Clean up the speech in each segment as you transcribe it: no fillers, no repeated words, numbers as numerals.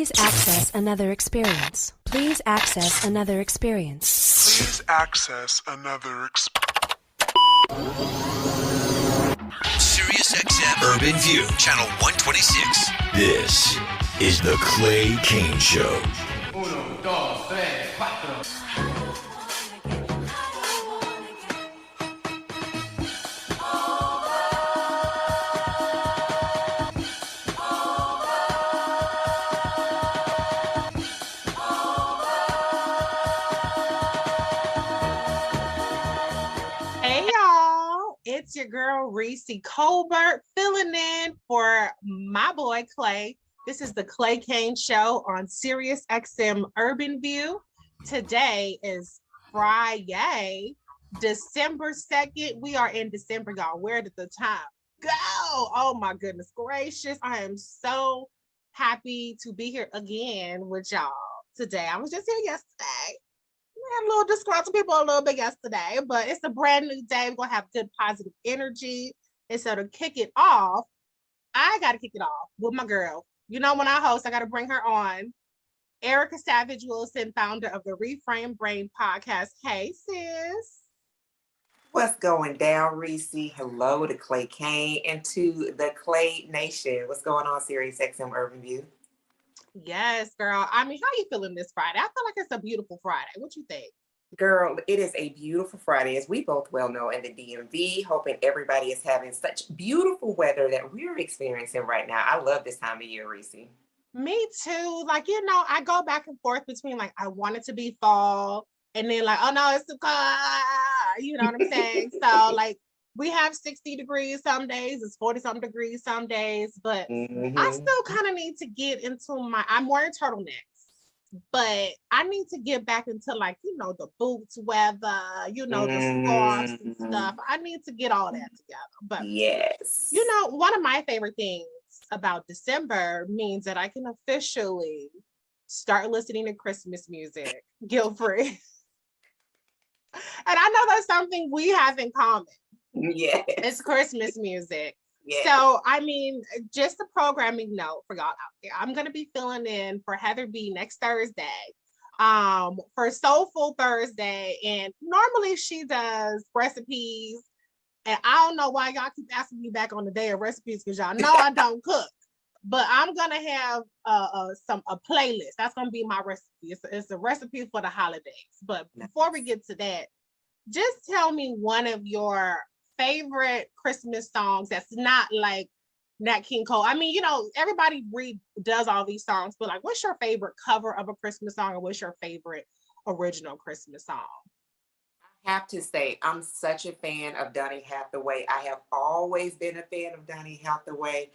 Please access another experience. Please access another experience. Please access another SiriusXM Urban View, Channel 126. This is The Clay Kane Show. Uno, dos, tres, cuatro. It's your girl, Reecie Colbert, filling in for my boy, Clay. This is the Clay Kane Show on SiriusXM Urban View. Today is Friday, December 2nd. We are in December, y'all. Where did the time go? Oh, my goodness gracious. I am so happy to be here again with y'all today. I was just here yesterday. A little disgruntled people a little bit yesterday, but it's a brand new day. We're gonna have good positive energy. And so to kick it off, I gotta kick it off with my girl. You know, when I host, I gotta bring her on. Erica Savage Wilson, founder of the Reframe Brain podcast. Hey, sis. What's going down, Reecie? Hello to Clay Kane and to the Clay Nation. What's going on, SiriusXM Urban View? Yes, girl. I mean, how you feeling this Friday? I feel like it's a beautiful Friday. What you think? Girl, it is a beautiful Friday, as we both well know in the DMV. Hoping everybody is having such beautiful weather that we're experiencing right now. I love this time of year, Reecie. Me too. Like, you know, I go back and forth between like, I want it to be fall and then like, oh no, it's too cold. You know what I'm saying? So like, we have 60 degrees some days, it's 40 something degrees some days, but I still kind of need to get into I'm wearing turtlenecks, but I need to get back into like, you know, the boots weather, you know, the scarves and stuff. I need to get all that together. But yes, you know, one of my favorite things about December means that I can officially start listening to Christmas music guilt-free. And I know that's something we have in common. Yes. It's Christmas music. Yes. So, I mean, just a programming note for y'all out there. I'm going to be filling in for Heather B next Thursday for Soulful Thursday. And normally she does recipes. And I don't know why y'all keep asking me back on the day of recipes because y'all know I don't cook. But I'm going to have a playlist. That's going to be my recipe. It's a recipe for the holidays. But before we get to that, just tell me one of your favorite Christmas songs that's not like Nat King Cole. I mean, you know, everybody does all these songs, but like, what's your favorite cover of a Christmas song, or what's your favorite original Christmas song? I have to say, I'm such a fan of Donny Hathaway. I have always been a fan of Donny Hathaway.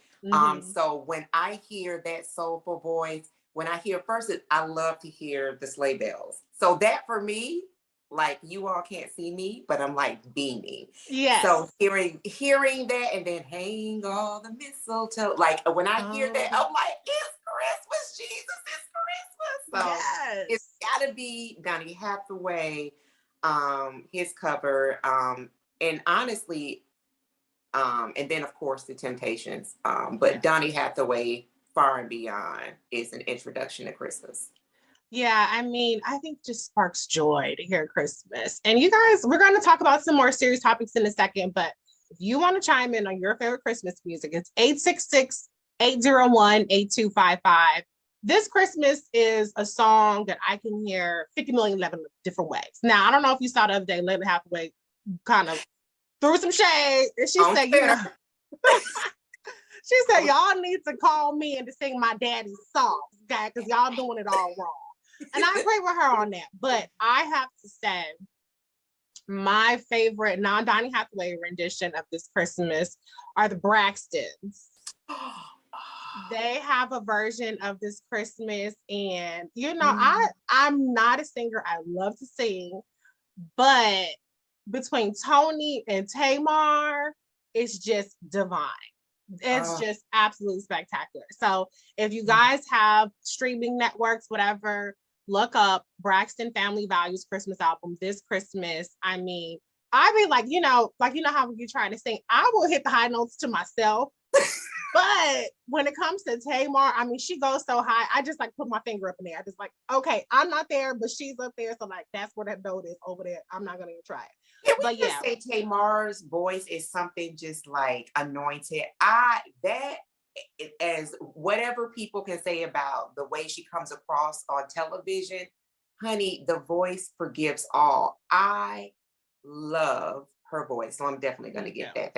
So when I hear that soulful voice, when I hear first, I love to hear the sleigh bells. So that for me, like, you all can't see me, but I'm like beaming. Yeah. So hearing that and then hang all the mistletoe, like when I hear that, I'm like, it's Christmas, Jesus, it's Christmas. So it's gotta be Donny Hathaway, his cover, and honestly, and then of course the Temptations. But Donny Hathaway, Far and Beyond, is an introduction to Christmas. Yeah, I mean, I think just sparks joy to hear Christmas. And you guys, we're going to talk about some more serious topics in a second, but if you want to chime in on your favorite Christmas music, it's 866-801-8255. This Christmas is a song that I can hear 50 million 11 different ways. Now, I don't know if you saw the other day, Lady Hathaway kind of threw some shade. And she said, you know, she said, y'all need to call me and to sing my daddy's songs, okay? Because y'all doing it all wrong. And I agree with her on that. But I have to say, my favorite non-Donny Hathaway rendition of this Christmas are the Braxtons. They have a version of this Christmas. And, you know, I'm not a singer. I love to sing. But between Tony and Tamar, it's just divine. It's just absolutely spectacular. So if you guys have streaming networks, whatever, look up Braxton Family Values Christmas album this Christmas. I mean, I be like, you know how you try to sing, I will hit the high notes to myself. But when it comes to Tamar, I mean, she goes so high. I just like put my finger up in there. I just like, okay, I'm not there, but she's up there. So like, that's where that note is over there. I'm not gonna even try it. Can we just say Tamar's voice is something just like anointed? As whatever people can say about the way she comes across on television, honey, the voice forgives all. I love her voice, so I'm definitely going to get that.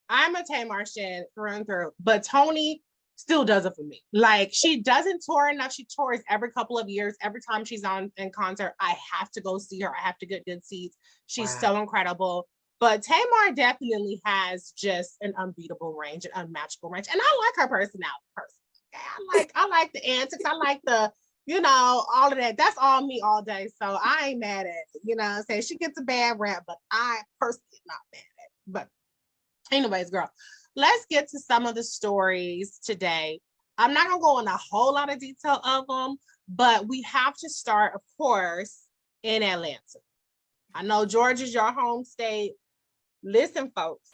I'm a Tamar stan through and through, but Toni still does it for me. Like, she doesn't tour enough. She tours every couple of years. Every time she's in concert, I have to go see her. I have to get good seats. She's so incredible. But Tamar definitely has just an unbeatable range, an unmatchable range. And I like her personality personally. I like the antics. I like the, all of that. That's all me all day. So I ain't mad at it. You know what I'm saying? She gets a bad rap, but I personally am not mad at it. But anyways, girl, let's get to some of the stories today. I'm not going to go into a whole lot of detail of them, but we have to start, of course, in Atlanta. I know Georgia's your home state. Listen, folks,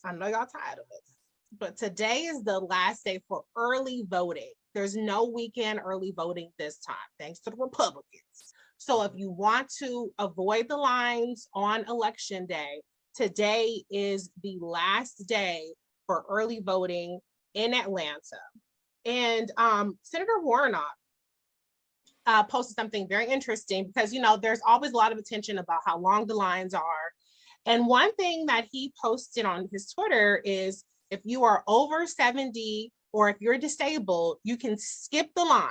I know y'all tired of this, but today is the last day for early voting. There's no weekend early voting this time, thanks to the Republicans. So if you want to avoid the lines on election day, today is the last day for early voting in Atlanta. And Senator Warnock posted something very interesting because, there's always a lot of attention about how long the lines are. And one thing that he posted on his Twitter is if you are over 70 or if you're disabled, you can skip the line.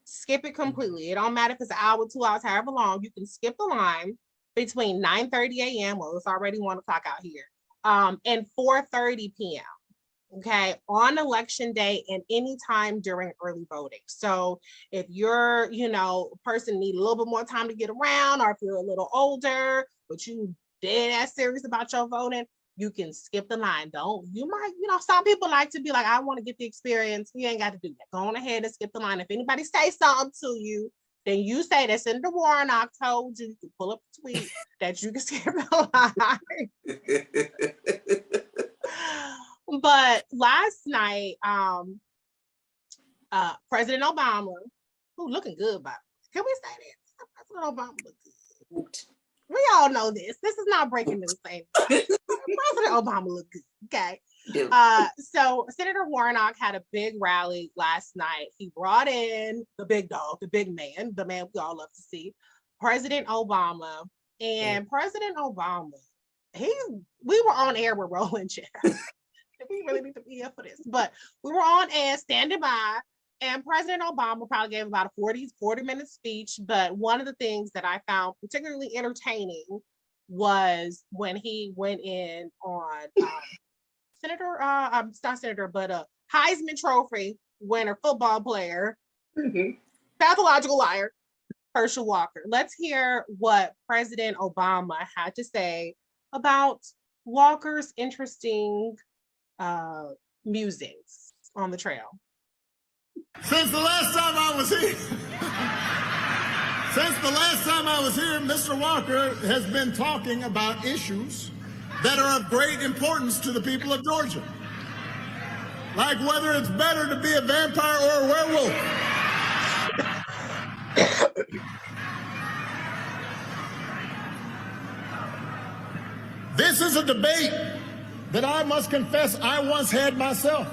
Skip it completely. It don't matter if it's an hour, 2 hours, however long, you can skip the line between 9:30 a.m. Well, it's already 1 o'clock out here, and 4:30 p.m. Okay, on election day and anytime during early voting. So if you're, a person need a little bit more time to get around, or if you're a little older, but you dead ass serious about your voting, you can skip the line. Some people like to be like, I want to get the experience. You ain't got to do that. Go on ahead and skip the line. If anybody says something to you, then you say that Senator Warnock told you, you can pull up a tweet that you can skip the line. But last night, President Obama, who looking good, by can we say that? President Obama look good. We all know this. This is not breaking news. President Obama look good. Okay. So Senator Warnock had a big rally last night. He brought in the big dog, the big man, the man we all love to see, President Obama. And President Obama, we were on air with Rolling Chair. We really need to be here for this, but we were on air standing by, and President Obama probably gave about a 40-minute speech. But one of the things that I found particularly entertaining was when he went in on Heisman Trophy winner, football player, pathological liar, Herschel Walker. Let's hear what President Obama had to say about Walker's interesting musings on the trail. Since the last time I was here, Mr. Walker has been talking about issues that are of great importance to the people of Georgia. Like whether it's better to be a vampire or a werewolf. This is a debate that I must confess I once had myself.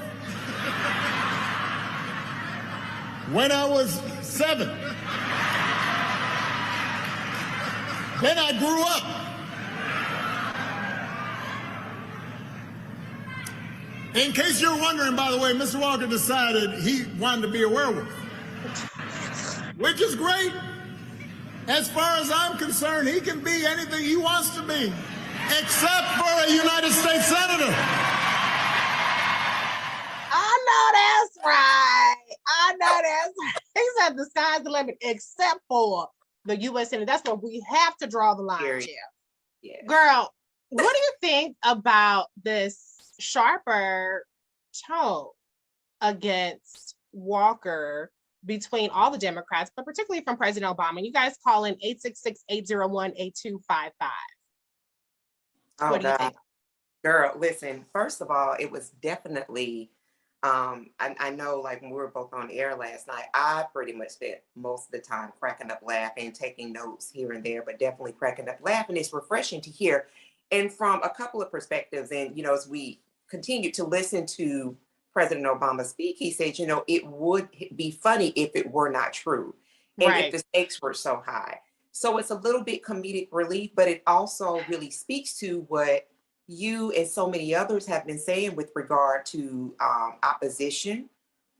When I was 7. Then I grew up. In case you're wondering, by the way, Mr. Walker decided he wanted to be a werewolf, which is great. As far as I'm concerned, he can be anything he wants to be, except for a United States Senator. I know that's right. He said the sky's the limit, except for the U.S. Senate. That's where we have to draw the line, Jeff. Yeah. Girl, what do you think about this sharper tone against Walker between all the Democrats, but particularly from President Obama? You guys call in 866-801-8255. What do you think? Girl, listen, first of all, it was definitely, I know like when we were both on air last night, I pretty much spent most of the time cracking up laughing, taking notes here and there, but definitely cracking up laughing. It's refreshing to hear. And from a couple of perspectives, and, as we continue to listen to President Obama speak, he said, it would be funny if it were not true. And if the stakes were so high. So it's a little bit comedic relief, but it also really speaks to what you and so many others have been saying with regard to opposition,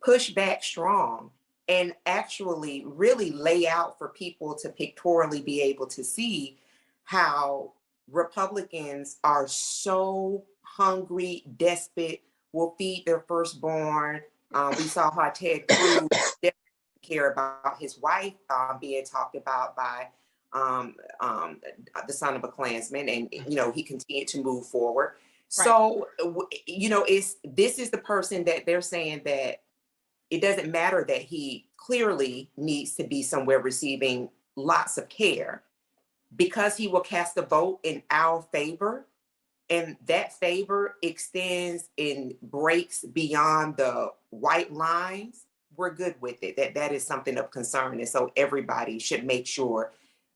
push back strong, and actually really lay out for people to pictorially be able to see how Republicans are so hungry, desperate, will feed their firstborn. We saw how Ted Cruz didn't care about his wife being talked about by the son of a Klansman, and he continued to move forward. Right. So this is the person that they're saying that it doesn't matter that he clearly needs to be somewhere receiving lots of care, because he will cast a vote in our favor, and that favor extends and breaks beyond the white lines. We're good with it. That is something of concern, and so everybody should make sure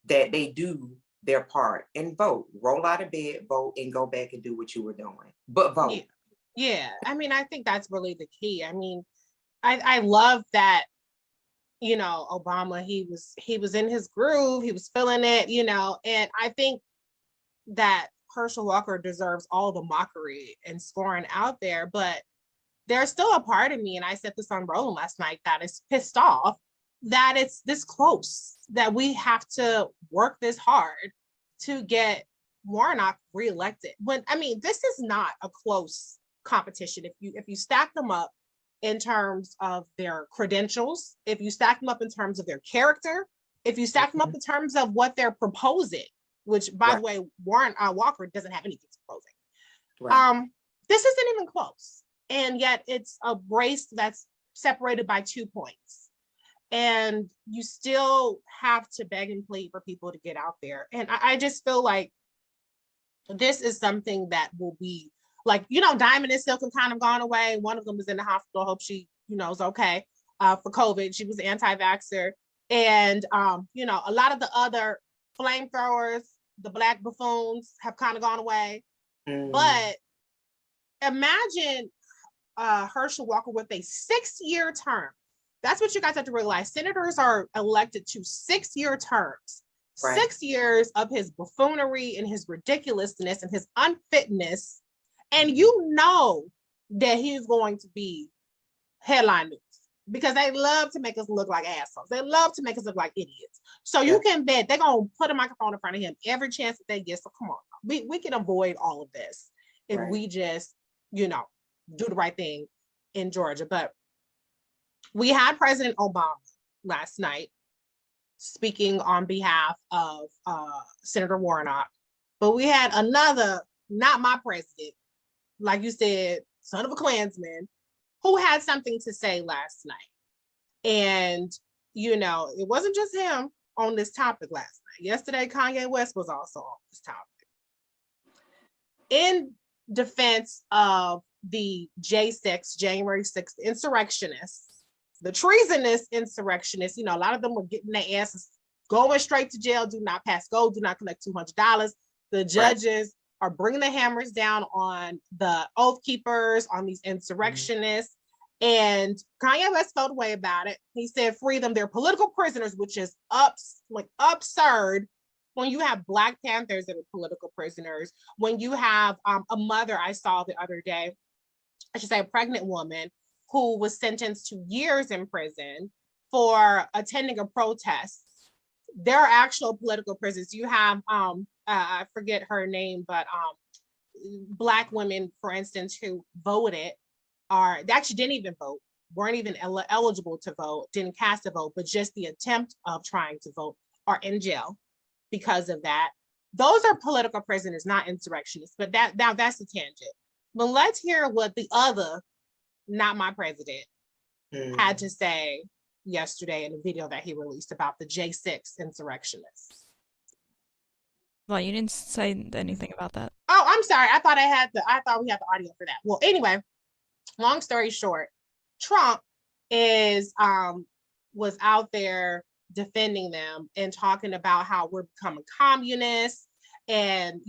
that they do their part and vote. Roll out of bed, vote, and go back and do what you were doing. But vote. Yeah. I mean, I think that's really the key. I mean, I love that, Obama, he was in his groove, he was feeling it, and I think that Herschel Walker deserves all the mockery and scoring out there, but there's still a part of me, and I said this on Roland last night, that is pissed off that it's this close, that we have to work this hard to get Warnock reelected. This is not a close competition. If you stack them up in terms of their credentials, if you stack them up in terms of their character, if you stack them up in terms of what they're proposing, which by the way, Walker doesn't have anything proposing. Right. This isn't even close. And yet it's a race that's separated by 2 points. And you still have to beg and plead for people to get out there. And I just feel like this is something that will be like, Diamond and Silk have kind of gone away. One of them is in the hospital. I hope she, is okay for COVID. She was an anti-vaxxer. And, a lot of the other flamethrowers, the black buffoons, have kind of gone away. But imagine Herschel Walker with a 6-year term. That's what you guys have to realize. Senators are elected to 6-year terms. Right. 6 years of his buffoonery and his ridiculousness and his unfitness. And that he's going to be headline news, because they love to make us look like assholes. They love to make us look like idiots. So you can bet they're going to put a microphone in front of him every chance that they get. So come on, we can avoid all of this if we just, do the right thing in Georgia. But we had President Obama last night speaking on behalf of Senator Warnock, but we had another, not my president, like you said, son of a Klansman, who had something to say last night. And, it wasn't just him on this topic last night. Yesterday, Kanye West was also on this topic. In defense of the J6, January 6th insurrectionists, the treasonous insurrectionists, a lot of them were getting their asses going straight to jail, do not pass go, do not collect $200. The judges are bringing the hammers down on the oath keepers, on these insurrectionists. And Kanye West felt a way about it. He said, free them, they're political prisoners, which is absurd when you have Black Panthers that are political prisoners, when you have a mother I saw the other day, I should say a pregnant woman, who was sentenced to years in prison for attending a protest. There are actual political prisons. You have, I forget her name, but Black women, for instance, who voted, they actually didn't even vote, weren't even eligible to vote, didn't cast a vote, but just the attempt of trying to vote, are in jail because of that. Those are political prisoners, not insurrectionists, but that's a tangent. But let's hear what the other, not my president, had to say yesterday in a video that he released about the J6 insurrectionists. Well, you didn't say anything about that. Oh, I'm sorry. I thought we had the audio for that. Well, anyway, long story short, Trump was out there defending them and talking about how we're becoming communists and,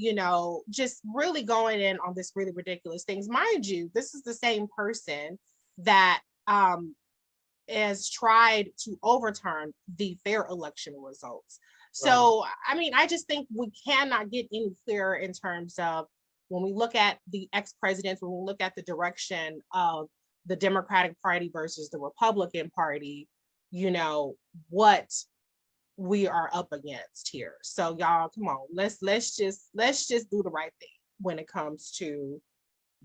just really going in on this really ridiculous things. Mind you, this is the same person that has tried to overturn the fair election results. So, I just think we cannot get any clearer in terms of when we look at the ex-presidents, when we look at the direction of the Democratic Party versus the Republican Party, what we are up against here. So y'all, come on, let's just do the right thing when it comes to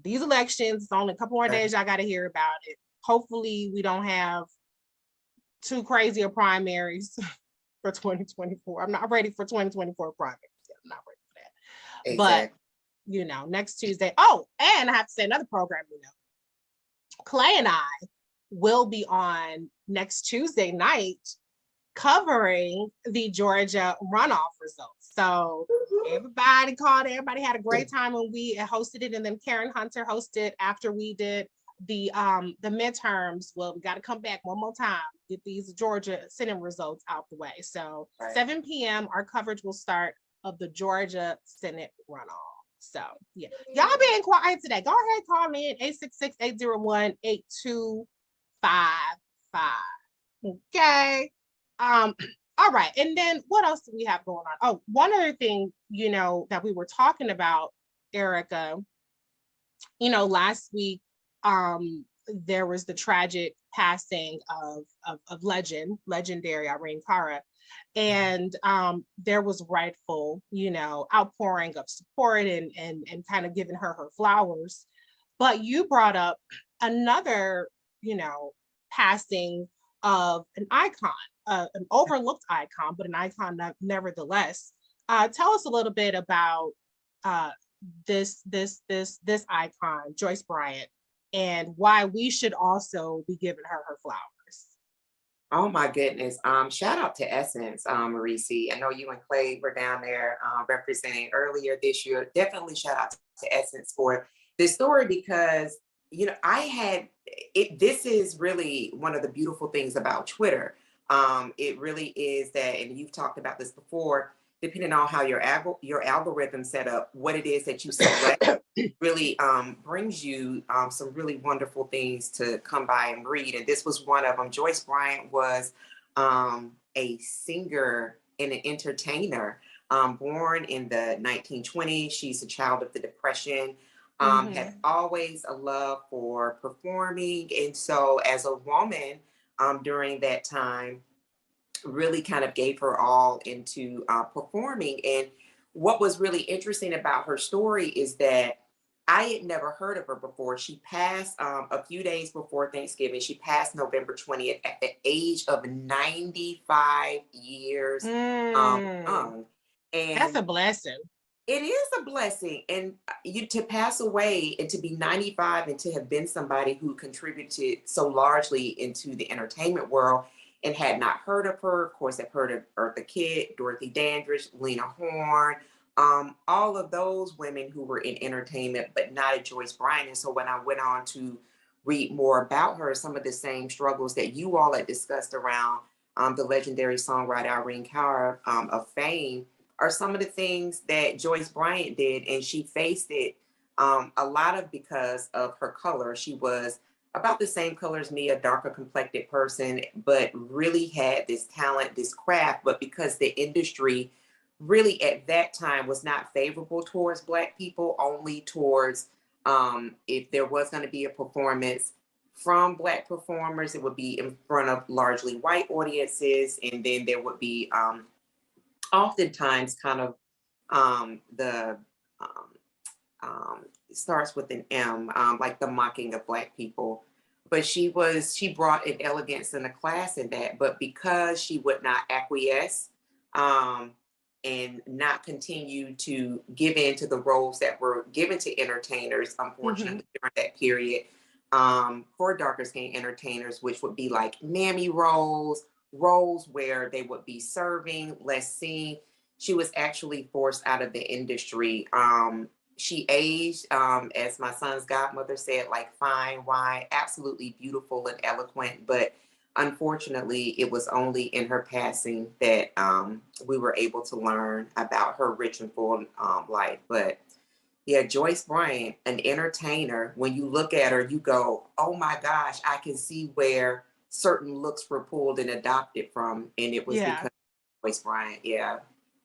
these elections. It's only a couple more days. Y'all got to hear about it. Hopefully we don't have too crazy of primaries for 2024. I'm not ready for 2024 primaries. I'm not ready for that. Exactly. But next Tuesday. Oh, and I have to say another program, Clay and I will be on next Tuesday night covering the Georgia runoff results. So everybody called, everybody had a great time when we hosted it, and then Karen Hunter hosted after we did the midterms. Well, we got to come back one more time, get these Georgia Senate results out the way. So 7 p.m. our coverage will start of the Georgia Senate runoff. So yeah, y'all being quiet today. Go ahead, call me in 866-801-8255. Okay. All right. And then what else do we have going on? Oh, one other thing, that we were talking about, Erica, last week, there was the tragic passing of legendary Irene Cara. And there was rightful, outpouring of support and kind of giving her flowers. But you brought up another, passing of an icon, an overlooked icon, but an icon nevertheless. Tell us a little bit about this icon, Joyce Bryant, and why we should also be giving her flowers. Oh my goodness. Shout out to Essence, Reecie. I know you and Clay were down there representing earlier this year. Definitely shout out to Essence for this story because, I had it. This is really one of the beautiful things about Twitter. It really is that, and you've talked about this before, depending on how your algorithm set up, what it is that you select really brings you some really wonderful things to come by and read. And this was one of them. Joyce Bryant was a singer and an entertainer, born in the 1920s. She's a child of the Depression, had always a love for performing. And so as a woman during that time, really kind of gave her all into performing. And what was really interesting about her story is that I had never heard of her before. She passed a few days before Thanksgiving. She passed November 20th at the age of 95 years young. And that's a blessing. It is a blessing. And you to pass away and to be 95 and to have been somebody who contributed so largely into the entertainment world and had not heard of her. Of course, I've heard of Eartha Kitt, Dorothy Dandridge, Lena Horne, all of those women who were in entertainment, but not at Joyce Bryant. And so when I went on to read more about her, some of the same struggles that you all had discussed around the legendary songwriter Irene Cara of fame are some of the things that Joyce Bryant did. And she faced it a lot of because of her color. She was about the same color as me, a darker complected person, but really had this talent, this craft. But because the industry really at that time was not favorable towards Black people, only towards if there was going to be a performance from Black performers, it would be in front of largely white audiences. And then there would be oftentimes kind of it starts with an M, like the mocking of Black people. But she brought an elegance and a class in that. But because she would not acquiesce and not continue to give in to the roles that were given to entertainers, unfortunately, during that period, for darker skinned entertainers, which would be like mammy roles where they would be serving, less seen, she was actually forced out of the industry. she aged, as my son's godmother said, like fine wine, absolutely beautiful and eloquent. But unfortunately, it was only in her passing that we were able to learn about her rich and full life. But yeah, Joyce Bryant, an entertainer, when you look at her, you go, oh my gosh, I can see where certain looks were pulled and adopted from. And it was because of Joyce Bryant. Yeah.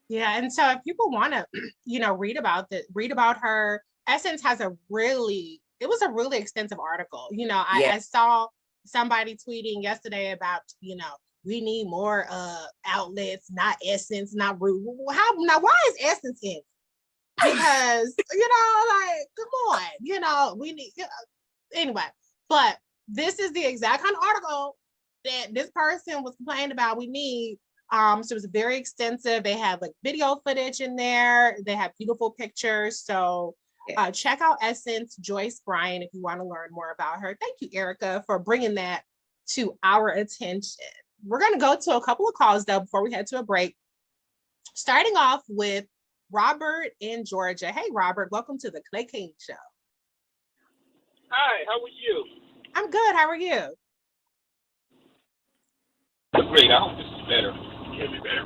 Yeah. And so if people want to, read about her, Essence has it was a really extensive article. I saw somebody tweeting yesterday about, we need more outlets, not Essence, not Root. Why is Essence in? Because come on, we need anyway. But this is the exact kind of article that this person was complaining about. We need. So it was very extensive. They have like video footage in there. They have beautiful pictures. So check out Essence, Joyce Bryant, if you want to learn more about her. Thank you, Erica, for bringing that to our attention. We're going to go to a couple of calls though before we head to a break. Starting off with Robert in Georgia. Hey, Robert, welcome to the Clay King Show. Hi, how are you? I'm good. How are you? Great. I hope this is better. Can you hear me better?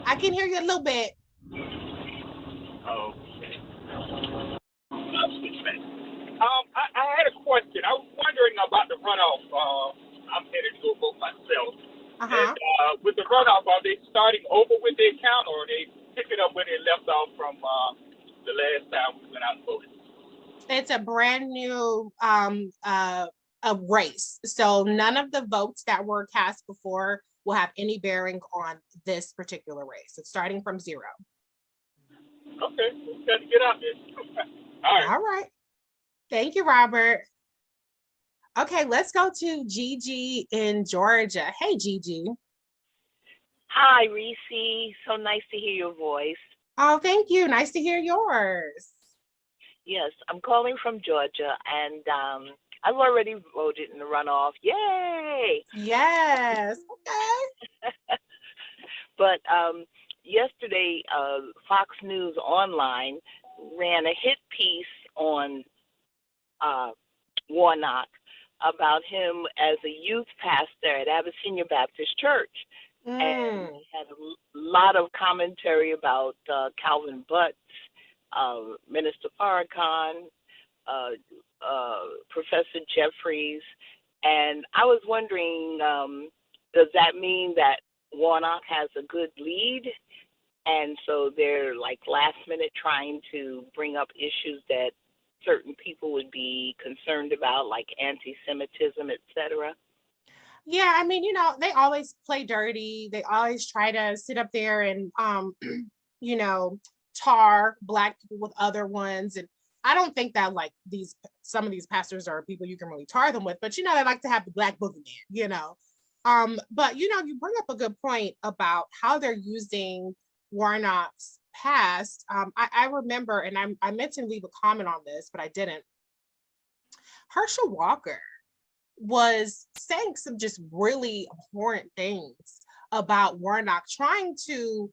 I can hear you a little bit. Okay. I'll switch back. I had a question. I was wondering about the runoff. I'm headed to a vote myself. And, with the runoff, are they starting over with their count, or are they picking up where they left off from the last time we went out and voted? It's a brand new a race. So none of the votes that were cast before will have any bearing on this particular race. It's starting from zero. Okay, we got to get out there. All right. Thank you, Robert. Okay, let's go to Gigi in Georgia. Hey, Gigi. Hi, Reecie. So nice to hear your voice. Oh, thank you. Nice to hear yours. Yes, I'm calling from Georgia, and I've already voted in the runoff. Yay! Yes. Okay. But yesterday, Fox News Online ran a hit piece on Warnock about him as a youth pastor at Abyssinia Baptist Church. And he had a lot of commentary about Calvin Butts, Minister Farrakhan, Professor Jeffries. And I was wondering, does that mean that Warnock has a good lead? And so they're like last minute trying to bring up issues that certain people would be concerned about, like anti-Semitism, et cetera? Yeah, I mean, they always play dirty. They always try to sit up there and, tar Black people with other ones. And I don't think that like some of these pastors are people you can really tar them with, but they like to have the Black boogeyman, But you bring up a good point about how they're using Warnock's past. I remember, and I meant to leave a comment on this, but I didn't. Herschel Walker was saying some just really abhorrent things about Warnock, trying to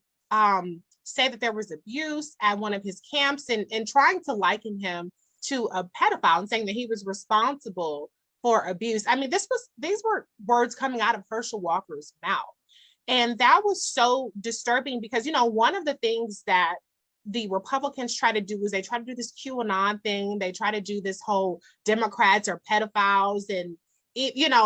say that there was abuse at one of his camps and trying to liken him to a pedophile and saying that he was responsible for abuse. I mean, these were words coming out of Herschel Walker's mouth. And that was so disturbing because, one of the things that the Republicans try to do is they try to do this QAnon thing. They try to do this whole Democrats are pedophiles. And,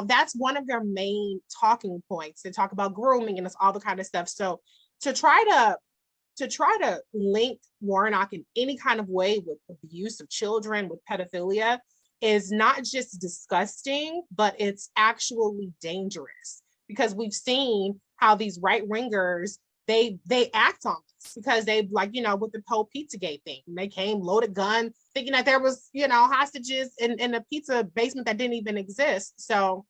that's one of their main talking points. They talk about grooming and it's all the kind of stuff. So to try to link Warnock in any kind of way with abuse of children, with pedophilia, is not just disgusting, but it's actually dangerous because we've seen how these right-wingers, they act on this because they with the whole Pizzagate thing, they came loaded gun thinking that there was, hostages in a pizza basement that didn't even exist. So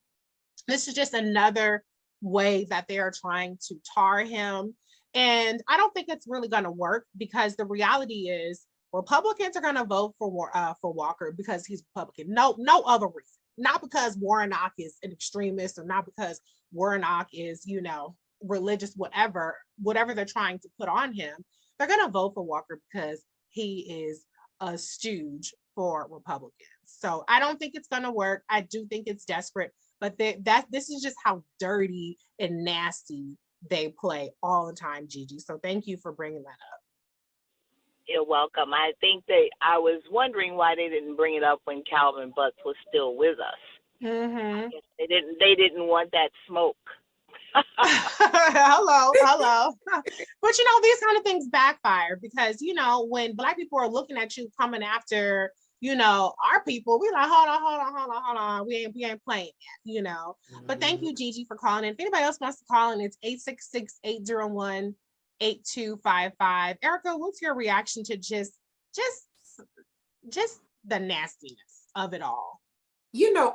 this is just another way that they are trying to tar him. And I don't think it's really going to work because the reality is Republicans are going to vote for Walker because he's Republican. No other reason. Not because Warnock is an extremist or not because Warnock is, religious, whatever they're trying to put on him. They're going to vote for Walker because he is a stooge for Republicans. So I don't think it's going to work. I do think it's desperate, but this is just how dirty and nasty they play all the time, Gigi. So thank you for bringing that up. You're welcome. I think I was wondering why they didn't bring it up when Calvin Butts was still with us. Mm-hmm. They didn't want that smoke. hello. But these kind of things backfire because, when Black people are looking at you coming after, our people, we like, hold on. We ain't playing that, But thank you, Gigi, for calling in. If anybody else wants to call in, it's 866-801-8255. Erica, what's your reaction to just the nastiness of it all?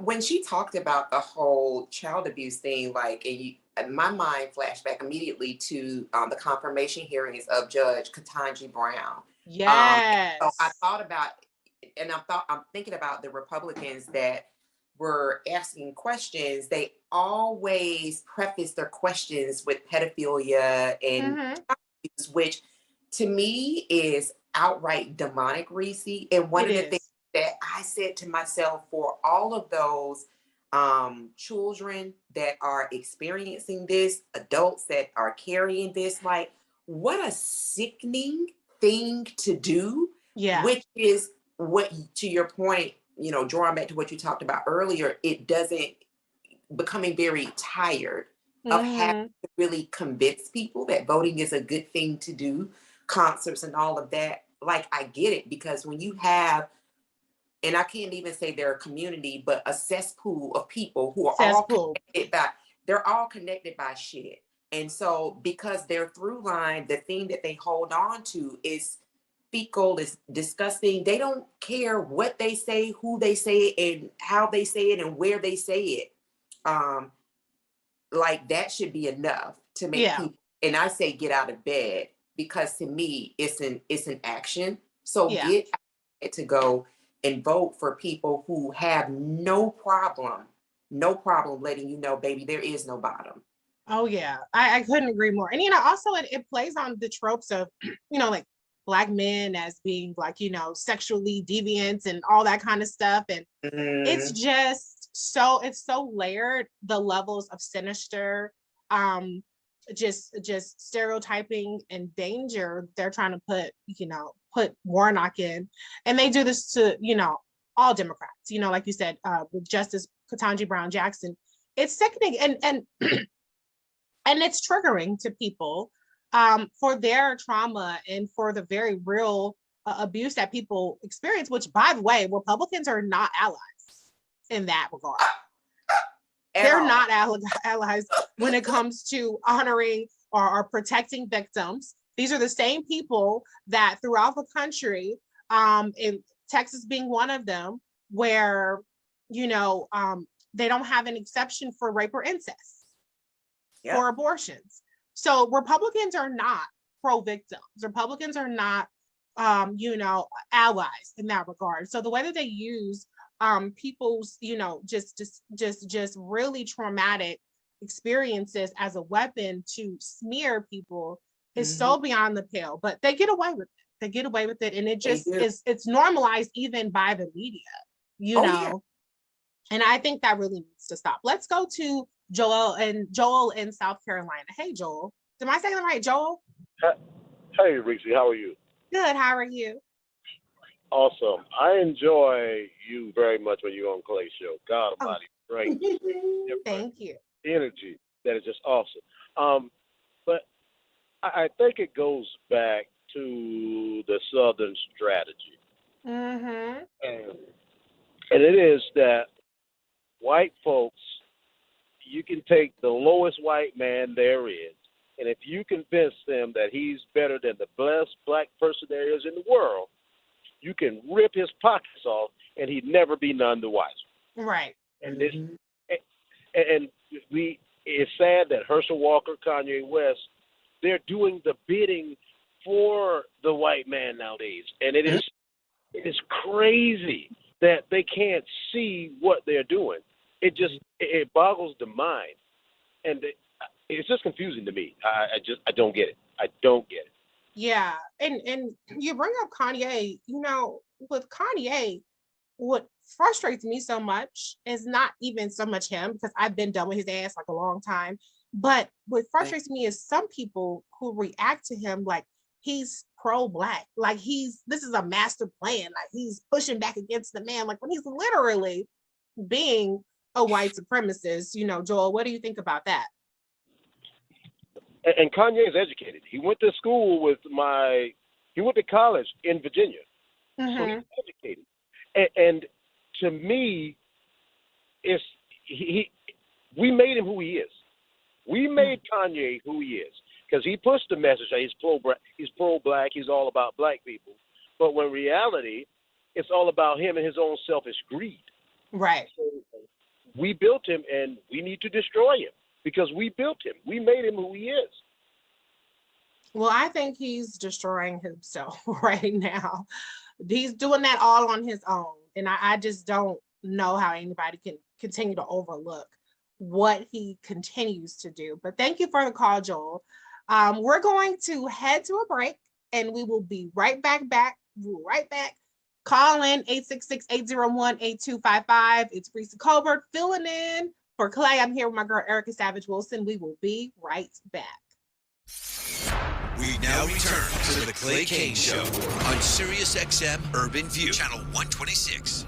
When she talked about the whole child abuse thing, my mind flashed back immediately to the confirmation hearings of Judge Ketanji Brown. Yes. So I thought about, and I'm thinking about the Republicans that were asking questions. They always preface their questions with pedophilia and abuse, which to me is outright demonic, Reecie. And one of the things that I said to myself, for all of those children that are experiencing this, adults that are carrying this, what a sickening thing to do. Yeah. Which is what, to your point, drawing back to what you talked about earlier, it doesn't becoming very tired of having to really convince people that voting is a good thing to do, concerts and all of that. I get it, because when you have, and I can't even say they're a community, but a cesspool of people who are they're all connected by shit. And so because their through line, the thing that they hold on to is fecal, is disgusting. They don't care what they say, who they say it, and how they say it, and where they say it. That should be enough to make people, and I say get out of bed, because to me it's an action. So get out to go and vote for people who have no problem letting you know, baby, there is no bottom. Oh yeah, I couldn't agree more. And also it plays on the tropes of Black men as being sexually deviant and all that kind of stuff, and it's just so layered, the levels of sinister, just stereotyping and danger they're trying to put Warnock in. And they do this to all Democrats, like you said, with Justice Ketanji Brown Jackson. It's sickening and and it's triggering to people for their trauma and for the very real abuse that people experience, which, by the way, Republicans are not allies in that regard. They're not allies when it comes to honoring or protecting victims. These are the same people that throughout the country, in Texas being one of them, where, they don't have an exception for rape or incest, for abortions. So Republicans are not pro-victims. Republicans are not, allies in that regard. So the way that they use people's, just really traumatic experiences as a weapon to smear people is so beyond the pale. But they get away with it. And it just it's normalized even by the media, know. And I think that really needs to stop. Let's go to Joel in South Carolina. Hey, Joel. Am I saying that right, Joel? Hey, Reecie, how are you? Good. How are you? Awesome. I enjoy you very much when you're on Clay's show. God Almighty, great. Thank you. Energy that is just awesome. But I think it goes back to the Southern strategy. And it is that white folks, you can take the lowest white man there is, and if you convince them that he's better than the best Black person there is in the world, you can rip his pockets off, and he'd never be none the wiser. Right. And this, it's sad that Herschel Walker, Kanye West, they're doing the bidding for the white man nowadays, and it is crazy that they can't see what they're doing. It boggles the mind, and it's just confusing to me. I don't get it. I don't get it. Yeah, and you bring up Kanye. with Kanye, what frustrates me so much is not even so much him, because I've been done with his ass like a long time. But what frustrates me is some people who react to him like he's pro-Black, like this is a master plan, like he's pushing back against the man, like when he's literally being a white supremacist. You know, Joel, what do you think about that? And Kanye is educated. He went to school he went to college in Virginia. Mm-hmm. So he's educated. And to me, we made him who he is. We made Kanye who he is because he pushed the message that he's pro-Black, he's all about Black people. But when reality, it's all about him and his own selfish greed. Right. So we built him, and we need to destroy him because we built him. We made him who he is. Well, I think he's destroying himself right now. He's doing that all on his own. And I just don't know how anybody can continue to overlook what he continues to do. But thank you for the call, Joel. We're going to head to a break, and we will be right back. Call in 866-801-8255. It's Reecie Colbert filling in for Clay. I'm here with my girl, Erica Savage Wilson. We will be right back. We now return to the Clay Kane Show on SiriusXM Urban View, Channel 126.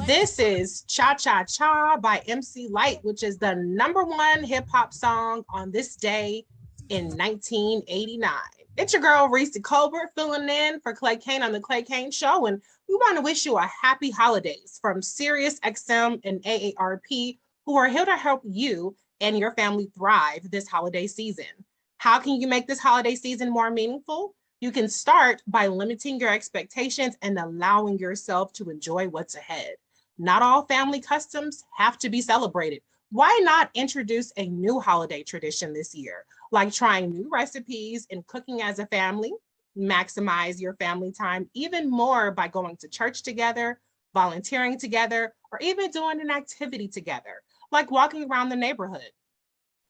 This is Cha Cha Cha by MC Lyte, which is the #1 hip hop song on this day in 1989. It's your girl, Reecie Colbert, filling in for Clay Kane on the Clay Kane Show. And we want to wish you a happy holidays from SiriusXM and AARP, who are here to help you and your family thrive this holiday season. How can you make this holiday season more meaningful? You can start by limiting your expectations and allowing yourself to enjoy what's ahead. Not all family customs have to be celebrated. Why not introduce a new holiday tradition this year, like trying new recipes and cooking as a family? Maximize your family time even more by going to church together, volunteering together, or even doing an activity together, like walking around the neighborhood.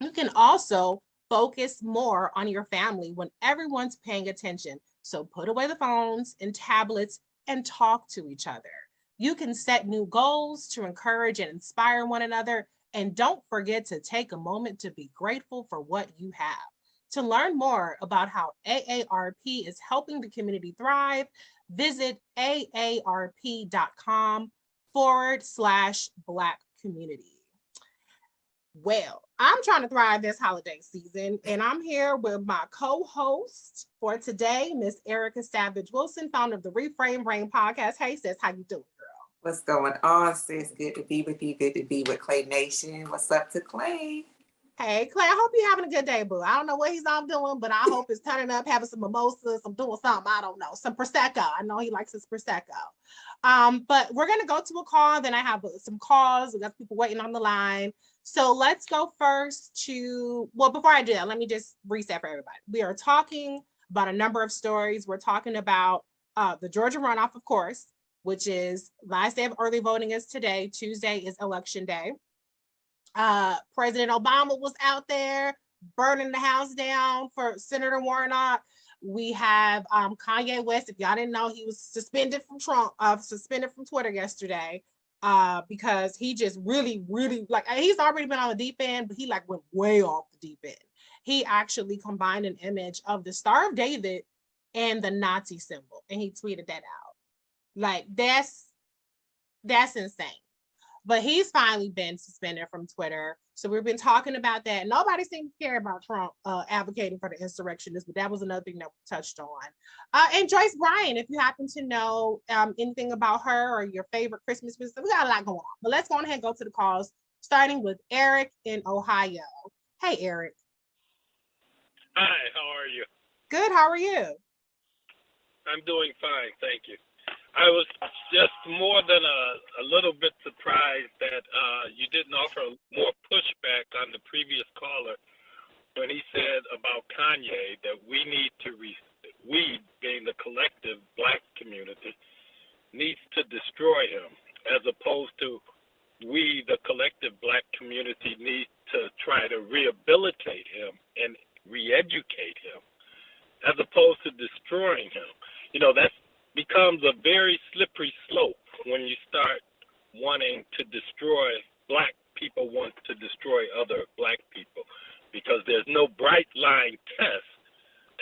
You can also focus more on your family when everyone's paying attention. So put away the phones and tablets and talk to each other. You can set new goals to encourage and inspire one another. And don't forget to take a moment to be grateful for what you have. To learn more about how AARP is helping the community thrive, visit aarp.com/Black community. Well, I'm trying to thrive this holiday season, and I'm here with my co-host for today, Miss Erica Savage Wilson, founder of the Reframe Brain podcast. Hey, sis, how you doing, girl? What's going on, sis? Good to be with you. Good to be with Clay Nation. What's up to Clay? Hey, Clay, I hope you're having a good day, boo. I don't know what he's off doing, but I hope it's turning up, having some mimosas, I'm doing something, I don't know, some Prosecco. I know he likes his Prosecco. But we're going to go to a call. Then I have some calls. We got people waiting on the line. So let's go first to, well, before I do that, let me just reset for everybody. We are talking about a number of stories. We're talking about the Georgia runoff, of course, which is last day of early voting is today. Tuesday is election day. President Obama was out there burning the house down for Senator Warnock. We have Kanye West. If y'all didn't know, he was suspended from Twitter yesterday because he just really, like, he's already been on the deep end, but he like went way off the deep end. He actually combined an image of the Star of David and the Nazi symbol, and he tweeted that out. Like, that's insane. But he's finally been suspended from Twitter. So we've been talking about that. Nobody seems to care about Trump advocating for the insurrectionists, but that was another thing that we touched on. And Joyce Bryant, if you happen to know anything about her or your favorite Christmas music, we got a lot going on. But let's go ahead and go to the calls, starting with Eric in Ohio. Hey, Eric. Hi, how are you? Good, how are you? I'm doing fine, thank you. I was just more than a little bit surprised that you didn't offer more pushback on the previous caller when he said about Kanye that we need to, we being the collective Black community, needs to destroy him, as opposed to we, the collective Black community, need to try to rehabilitate him and re-educate you start wanting to destroy black people, want to destroy other black people, because there's no bright line test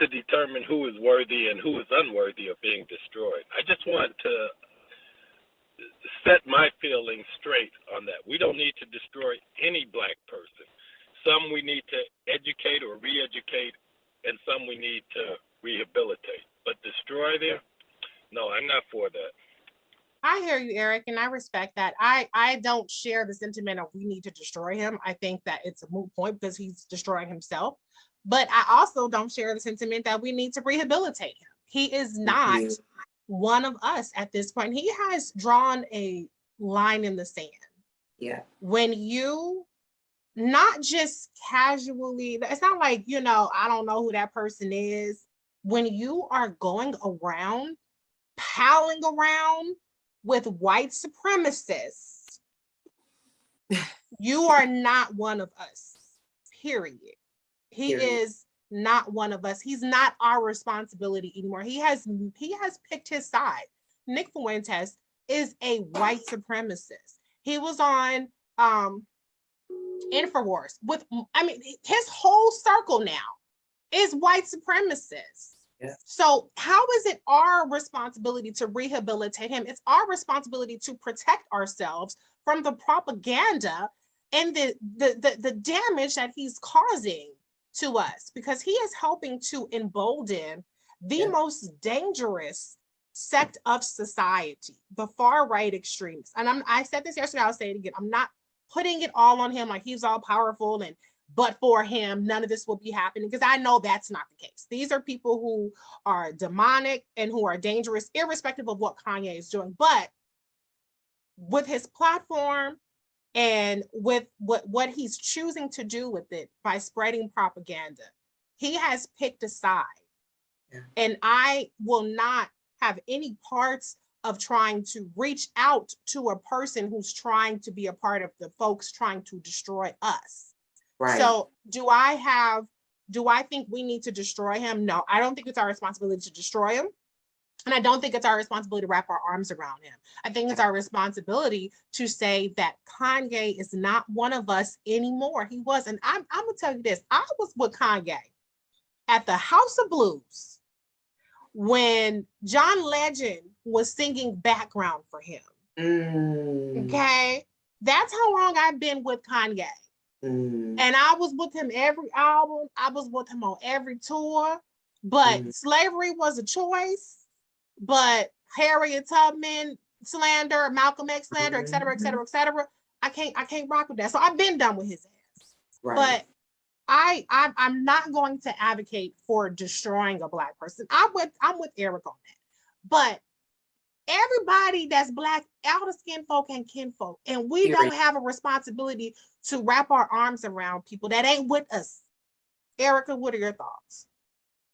to determine who is worthy and who is unworthy of being destroyed. I just want to set my feelings straight on that. We don't need to destroy any black person. Some we need to educate or re-educate, and some we need to rehabilitate. But destroy them? No, I'm not for that. I hear you, Eric, and I respect that. I don't share the sentiment of we need to destroy him. I think that it's a moot point because he's destroying himself. But I also don't share the sentiment that we need to rehabilitate him. He is not one of us at this point. He has drawn a line in the sand. Yeah. When you not just casually, it's not like, I don't know who that person is. When you are going around, palling around with white supremacists, you are not one of us, period. He is not one of us. He's not our responsibility anymore. He has picked his side. Nick Fuentes is a white supremacist. He was on InfoWars his whole circle now is white supremacists. Yeah. So how is it our responsibility to rehabilitate him? It's our responsibility to protect ourselves from the propaganda and the damage that he's causing to us, because he is helping to embolden the most dangerous sect of society, the far right extremists. And I said this yesterday, I'll say it again. I'm not putting it all on him like he's all powerful and but for him, none of this will be happening, because I know that's not the case. These are people who are demonic and who are dangerous, irrespective of what Kanye is doing. But with his platform and with what he's choosing to do with it by spreading propaganda, he has picked a side. Yeah. And I will not have any parts of trying to reach out to a person who's trying to be a part of the folks trying to destroy us. Right. So do I think we need to destroy him? No, I don't think it's our responsibility to destroy him. And I don't think it's our responsibility to wrap our arms around him. I think it's our responsibility to say that Kanye is not one of us anymore. He was. And I'm going to tell you this. I was with Kanye at the House of Blues when John Legend was singing background for him. Okay? That's how long I've been with Kanye. And I was with him every album. I was with him on every tour. But slavery was a choice. But Harriet Tubman slander, Malcolm X slander, et cetera, et cetera, et cetera. I can't rock with that. So I've been done with his ass. Right. But I'm not going to advocate for destroying a Black person. I'm with Eric on that. But everybody that's Black, outer skin folk and kinfolk, and we don't have a responsibility to wrap our arms around people that ain't with us. Erica, what are your thoughts?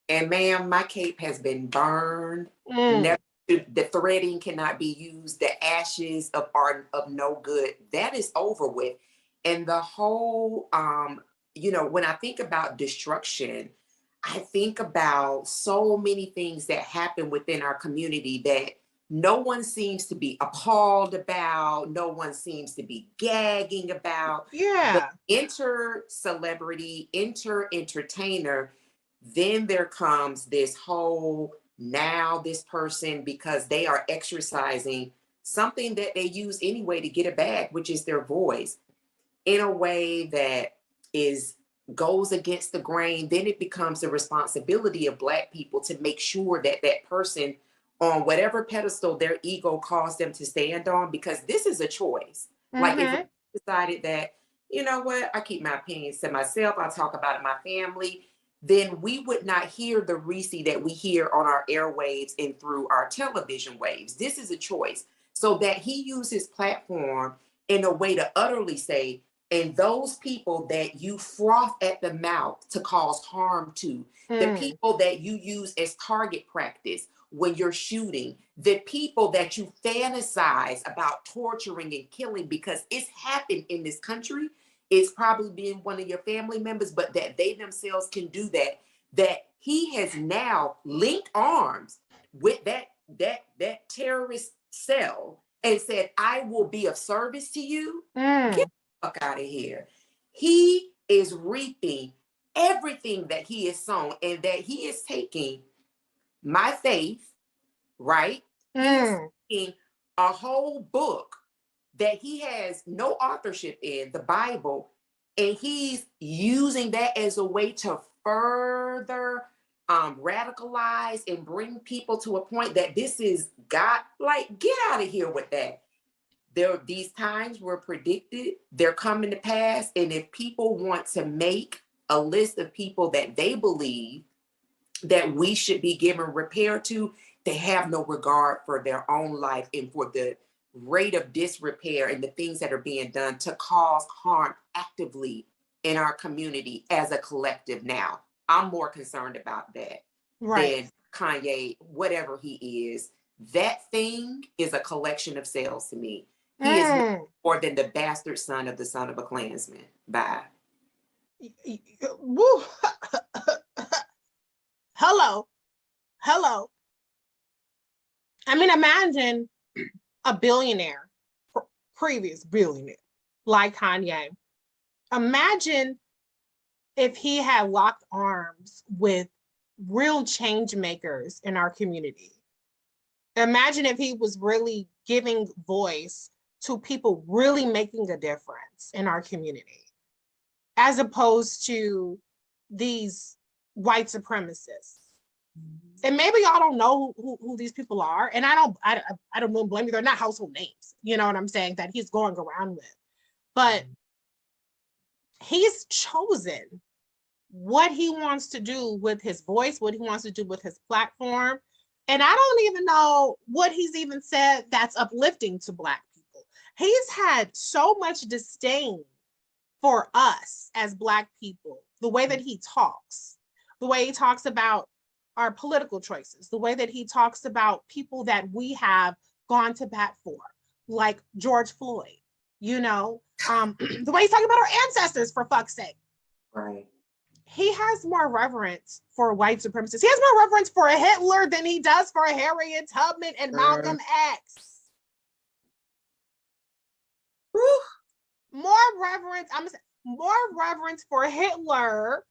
And ma'am, my cape has been burned. Never, the threading cannot be used. The ashes are of no good. That is over with. And the whole, when I think about destruction, I think about so many things that happen within our community that no one seems to be appalled about. No one seems to be gagging about. Yeah. But enter celebrity, enter entertainer, then there comes this whole, now this person, because they are exercising something that they use anyway to get a bag, which is their voice, in a way that goes against the grain. Then it becomes the responsibility of Black people to make sure that that person, on whatever pedestal their ego caused them to stand on, because this is a choice. Like if I decided that, you know what, I keep my opinions to myself, I talk about it in my family, then we would not hear the Reecie that we hear on our airwaves and through our television waves. This is a choice. So that he used his platform in a way to utterly say, and those people that you froth at the mouth to cause harm to, the people that you use as target practice when you're shooting, the people that you fantasize about torturing and killing, because it's happened in this country. It's probably been one of your family members, but that they themselves can do that he has now linked arms with that terrorist cell and said, I will be of service to you, get the fuck out of here. He is reaping everything that he has sown, and that he is taking my faith, right? He's taking a whole book that he has no authorship in, the Bible, and he's using that as a way to further radicalize and bring people to a point that this is God. Like, get out of here with that. These times were predicted, they're coming to pass, and if people want to make a list of people that they believe that we should be giving repair to, they have no regard for their own life and for the rate of disrepair and the things that are being done to cause harm actively in our community as a collective now. I'm more concerned about that than Kanye, whatever he is. That thing is a collection of cells to me. He is no more than the bastard son of a Klansman. Bye. Woo. Hello. I mean, imagine a billionaire, previous billionaire, like Kanye. Imagine if he had locked arms with real change makers in our community. Imagine if he was really giving voice to people really making a difference in our community, as opposed to these white supremacists. And maybe y'all don't know who these people are, and I don't blame you. They're not household names, you know what I'm saying, that he's going around with. But he's chosen what he wants to do with his voice, what he wants to do with his platform. And I don't even know what he's even said that's uplifting to Black people. He's had so much disdain for us as Black people, the way that he talks about our political choices, the way that he talks about people that we have gone to bat for, like George Floyd, you know, the way he's talking about our ancestors, for fuck's sake. Right. He has more reverence for white supremacists. He has more reverence for Hitler than he does for Harriet Tubman and Malcolm X. More reverence for Hitler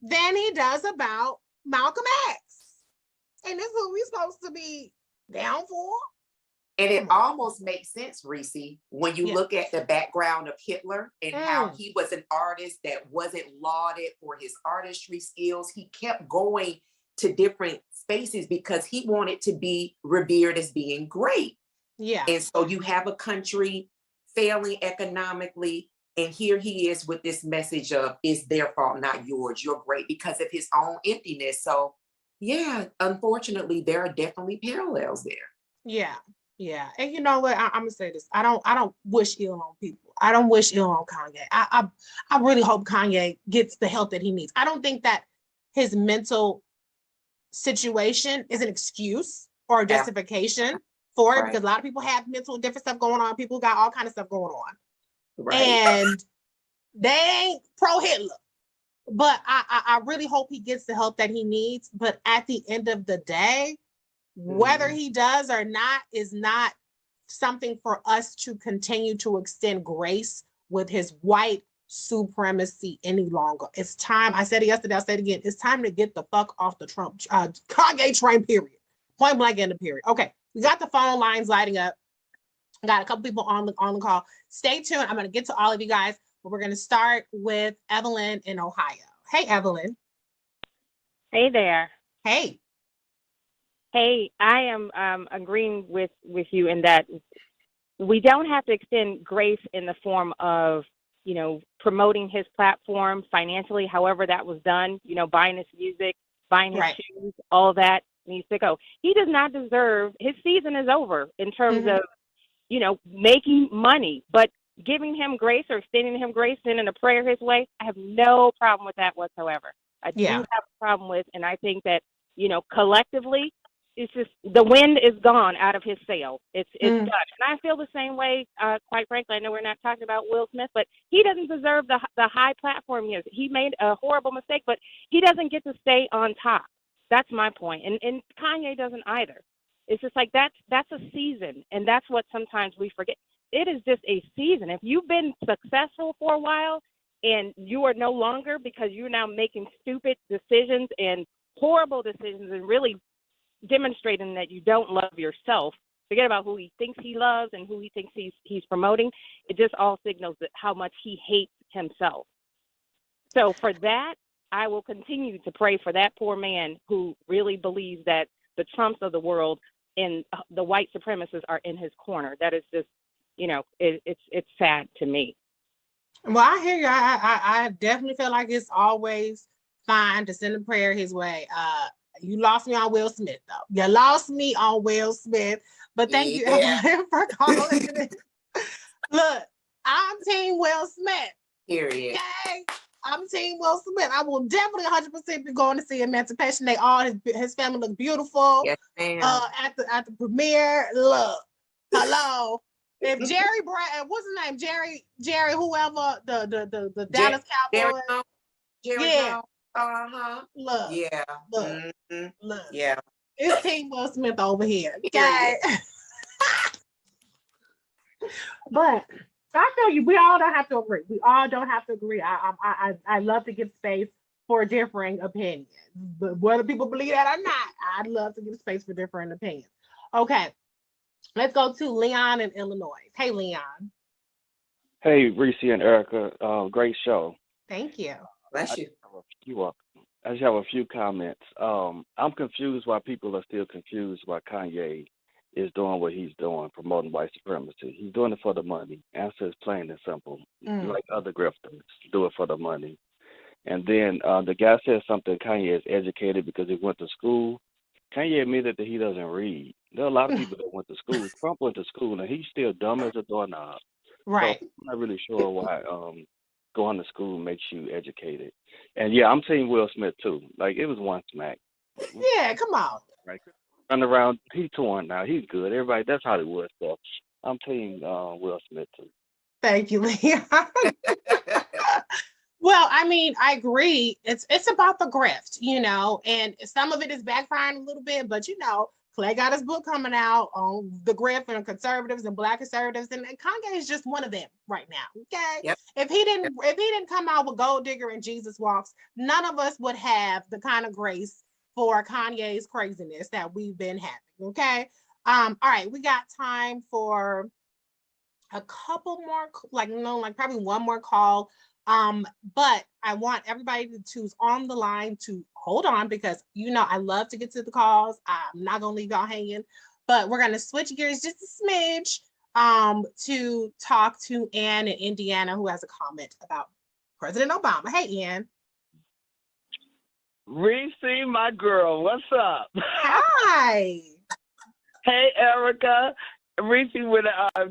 than he does about Malcolm X. And this is what we're supposed to be down for. And it almost makes sense, Reecie, when you look at the background of Hitler and how he was an artist that wasn't lauded for his artistry skills. He kept going to different spaces because he wanted to be revered as being great. Yeah. And so you have a country failing economically, and here he is with this message of, it's their fault, not yours. You're great because of his own emptiness. So yeah, unfortunately, there are definitely parallels there. Yeah. Yeah. And you know what? I'm gonna say this. I don't wish ill on people. I don't wish ill on Kanye. I really hope Kanye gets the help that he needs. I don't think that his mental situation is an excuse or a justification for it, because a lot of people have mental different stuff going on. People got all kinds of stuff going on. Right. And they ain't pro-Hitler. But I really hope he gets the help that he needs. But at the end of the day, whether he does or not is not something for us to continue to extend grace with his white supremacy any longer. It's time. I said it yesterday, I'll say it again. It's time to get the fuck off the Trump Kanye train, period. Point blank in the period. Okay, we got the phone lines lighting up. Got a couple people on the call. Stay tuned. I'm going to get to all of you guys, but we're going to start with Evelyn in Ohio. Hey, Evelyn. Hey there. Hey. Hey, I am agreeing with you in that we don't have to extend grace in the form of, you know, promoting his platform financially, however that was done, you know, buying his music, buying his shoes, all that needs to go. He does not deserve, his season is over in terms of, you know, making money, but giving him grace or extending him grace, sending a prayer his way, I have no problem with that whatsoever. I do have a problem with, and I think that, you know, collectively, it's just the wind is gone out of his sail. It's done. And I feel the same way, quite frankly. I know we're not talking about Will Smith, but he doesn't deserve the high platform he is. He made a horrible mistake, but he doesn't get to stay on top. That's my point. And Kanye doesn't either. It's just like that's a season, and that's what sometimes we forget. It is just a season. If you've been successful for a while and you are no longer, because you're now making stupid decisions and horrible decisions and really demonstrating that you don't love yourself, forget about who he thinks he loves and who he thinks he's promoting. It just all signals that how much he hates himself. So for that, I will continue to pray for that poor man who really believes that the Trumps of the world and the white supremacists are in his corner. That is just, it's sad to me. Well, I hear you. I definitely feel like it's always fine to send a prayer his way. You lost me on Will Smith, though. You lost me on Will Smith. But thank you, Evelyn, for calling in. Look, I'm Team Will Smith. Period. Okay? I'm Team Will Smith. I will definitely 100% be going to see Emancipation Day. All his family look beautiful. Yes, ma'am. At the premiere. Look, hello. If Jerry Bryant, what's his name? Jerry, whoever, the Dallas Cowboys. Jerry yeah. Look. Yeah. Look. Mm-hmm. Look. Yeah. It's Team Will Smith over here. Okay. But I tell you, we all don't have to agree. We all don't have to agree. I love to give space for differing opinions. But whether people believe that or not, I'd love to give space for different opinions. Okay. Let's go to Leon in Illinois. Hey, Leon. Hey, Reecie and Erica. Great show. Thank you. Bless you. I just have a few comments. I'm confused why people are still confused why Kanye is doing what he's doing, promoting white supremacy. He's doing it for the money. Answer is plain and simple. Like other grifters, do it for the money. And then the guy said something, Kanye is educated because he went to school. Kanye admitted that he doesn't read. There are a lot of people that went to school. Trump went to school, and he's still dumb as a doorknob. Right. So I'm not really sure why going to school makes you educated. And yeah, I'm Team Will Smith too. Like, it was one smack. Yeah, come on. Right. Run around, he's torn now. He's good. Everybody, that's Hollywood stuff. I'm Team Will Smith too. Thank you, Leon. Well, I mean, I agree. It's about the grift, and some of it is backfiring a little bit, but Clay got his book coming out on the grift and conservatives and black conservatives, and Kanye is just one of them right now. Okay. Yep. If he didn't come out with Gold Digger and Jesus Walks, none of us would have the kind of grace for Kanye's craziness that we've been having. Okay. All right, we got time for a couple more, probably one more call. But I want everybody who's on the line to hold on, because I love to get to the calls. I'm not gonna leave y'all hanging, but we're gonna switch gears just a smidge to talk to Ann in Indiana, who has a comment about President Obama. Hey, Ann. Reecie, my girl, what's up? Hi. Hey, Erica. Reecie, when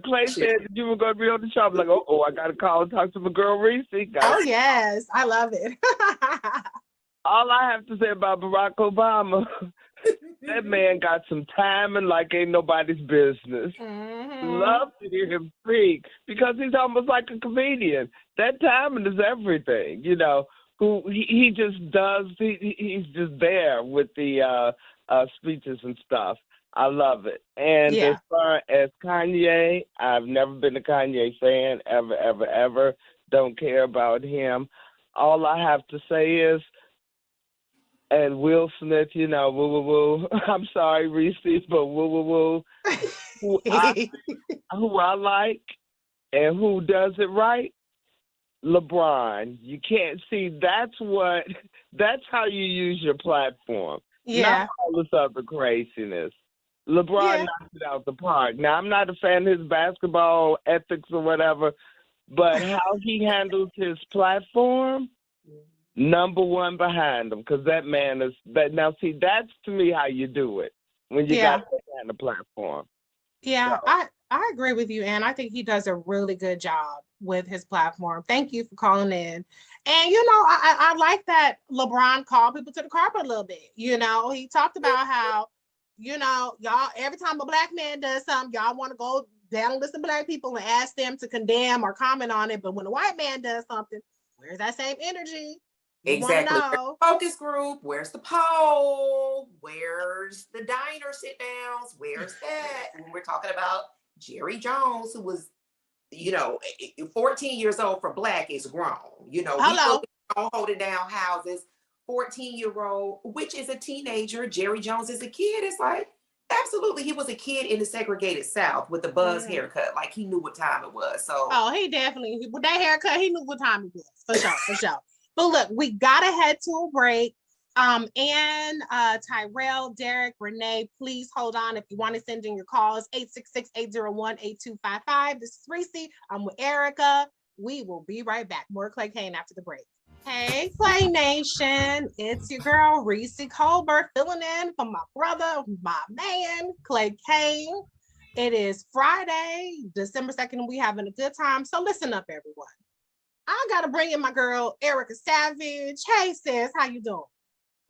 Clay said that you were going to be on the show, I'm like, I got to call and talk to my girl Reecie. Oh, yes. I love it. All I have to say about Barack Obama, that man got some timing like ain't nobody's business. Love to hear him speak because he's almost like a comedian. That timing is everything, He just does, he's just there with the speeches and stuff. I love it. And as far as Kanye, I've never been a Kanye fan, ever, ever, ever. Don't care about him. All I have to say is, and Will Smith, woo, woo, woo. I'm sorry, Reecie, but woo, woo, woo. Who I like and who does it right, LeBron. You can't see, that's how you use your platform. Not all this other craziness. LeBron knocked it out the park. Now, I'm not a fan of his basketball ethics or whatever, but how he handles his platform, number one behind him, because that man is that. Now, see, that's to me how you do it when you got that kind of platform. Yeah, so. I agree with you, and I think he does a really good job with his platform. Thank you for calling in. And, I like that LeBron called people to the carpet a little bit. He talked about how, y'all, every time a black man does something, y'all want to go down a list of black people and ask them to condemn or comment on it. But when a white man does something, where's that same energy? Exactly. Where's the focus group? Where's the poll? Where's the diner sit downs? Where's that? When we're talking about Jerry Jones, who was, 14 years old for Black is grown. Hello. We holding down houses. 14-year-old, which is a teenager. Jerry Jones is a kid. It's like, absolutely, he was a kid in the segregated South with the buzz haircut. Like, he knew what time it was. So, he definitely, with that haircut, he knew what time it was. For sure. But look, we gotta head to a break. And Tyrell, Derek, Renee, please hold on. If you want to send in your calls, 866-801-8255. This is Reecie. I'm with Erica. We will be right back. More Clay Kane after the break. Hey, Clay Nation. It's your girl, Reecie Colbert, filling in for my brother, my man, Clay Kane. It is Friday, December 2nd, and we having a good time. So listen up, everyone. I got to bring in my girl, Erica Savage. Hey, sis, how you doing?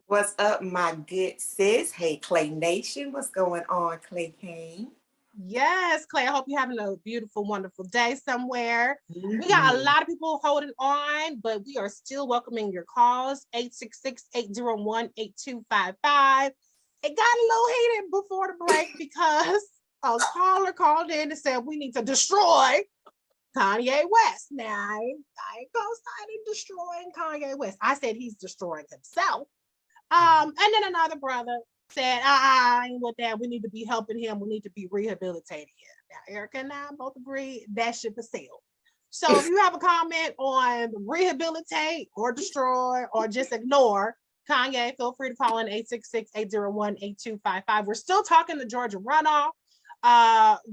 What's up, my good sis? Hey, Clay Nation. What's going on, Clay Kane? Yes, Clay, I hope you're having a beautiful, wonderful day somewhere. We got a lot of people holding on, but we are still welcoming your calls, 866-801-8255. It got a little heated before the break because a caller called in and said we need to destroy Kanye West. Now, I ain't gonna start destroying Kanye West. I said he's destroying himself. And then another brother said, I ain't with that. We need to be helping him. We need to be rehabilitating him. Now, Erica and I both agree that ship has sailed. So if you have a comment on rehabilitate or destroy or just ignore Kanye, feel free to call in 866-801-8255. We're still talking the Georgia runoff.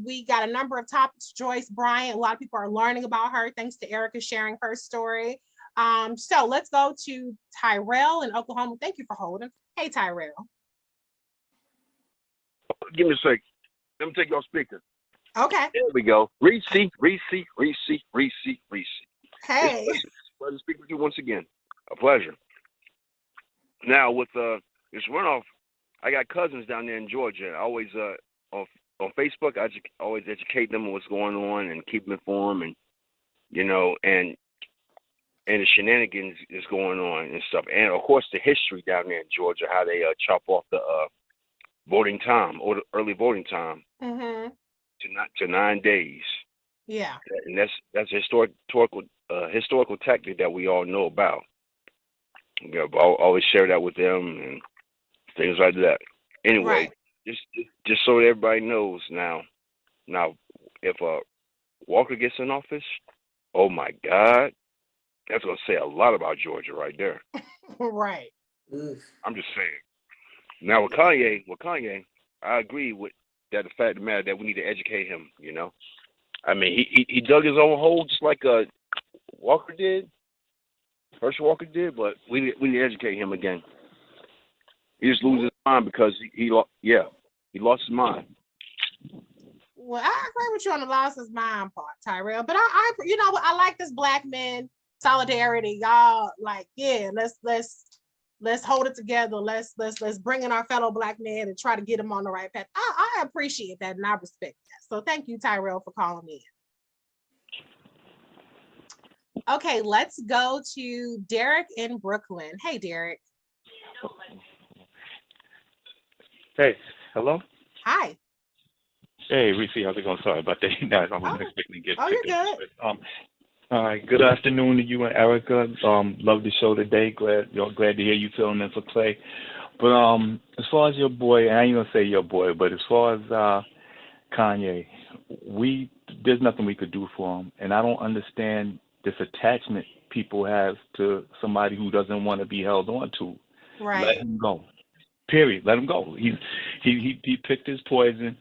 We got a number of topics. Joyce, Bryant, a lot of people are learning about her thanks to Erica sharing her story. So let's go to Tyrell in Oklahoma. Thank you for holding. Hey, Tyrell. Give me a sec. Let me take your speaker. Okay. There we go. Reecie. Hey. It's a pleasure to speak with you once again. A pleasure. Now, with this runoff, I got cousins down there in Georgia. I always, on Facebook, I always educate them on what's going on and keep them informed and the shenanigans is going on and stuff. And, of course, the history down there in Georgia, how they chop off the voting time, or the early voting time to 9 days. Yeah. And that's a historical tactic that we all know about. I'll always share that with them and things like that. Anyway, just so that everybody knows now, if Walker gets in office, oh my God, that's gonna say a lot about Georgia right there. Right. I'm just saying. Now with Kanye, I agree with that. The fact of the matter that we need to educate him. I mean, he dug his own hole just like Walker did, Herschel Walker did, but we need to educate him again. He just loses his mind because he lost his mind. Well, I agree with you on the lost his mind part, Tyrell. But I like this Black men solidarity, y'all. Like, yeah, let's hold it together. Let's bring in our fellow Black men and try to get them on the right path. I appreciate that and I respect that. So thank you, Tyrell, for calling in. Okay, let's go to Derek in Brooklyn. Hey, Derek. Hey, hello. Hi. Hey, Reecie, how's it going? Sorry about that. I wasn't expecting to get. Oh, you're good. All right. Good afternoon to you and Erica. Love the show today. Glad to hear you filling in for Clay. But as far as your boy, I ain't gonna say your boy, but as far as Kanye, there's nothing we could do for him, and I don't understand this attachment people have to somebody who doesn't want to be held on to. Right. Let him go. Period. Let him go. He picked his poison.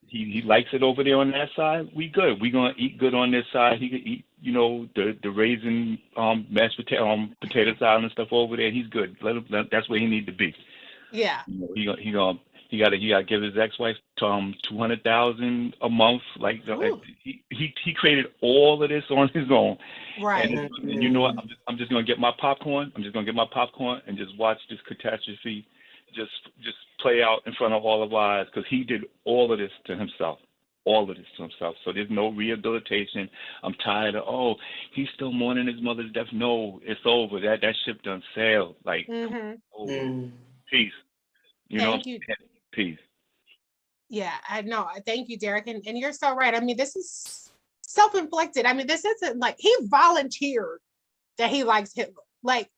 He likes it over there on that side. We good. We gonna eat good on this side. He can eat, the raisin mashed potato salad and stuff over there. He's good. That's where he need to be. Yeah. He gotta give his ex-wife $200,000 a month. Like he created all of this on his own. Right. And you know what? I'm just gonna get my popcorn. I'm just gonna get my popcorn and just watch this catastrophe just play out in front of all of our eyes, because he did all of this to himself. all of this to himself. So there's no rehabilitation. I'm tired of, oh, he's still mourning his mother's death. No, it's over. That ship done sailed. Like, over. Peace. You know, Thank you. Peace. Yeah, I know. Thank you, Derek. And you're so right. I mean, this is self-inflicted. I mean, this isn't like he volunteered that he likes Hitler. Like,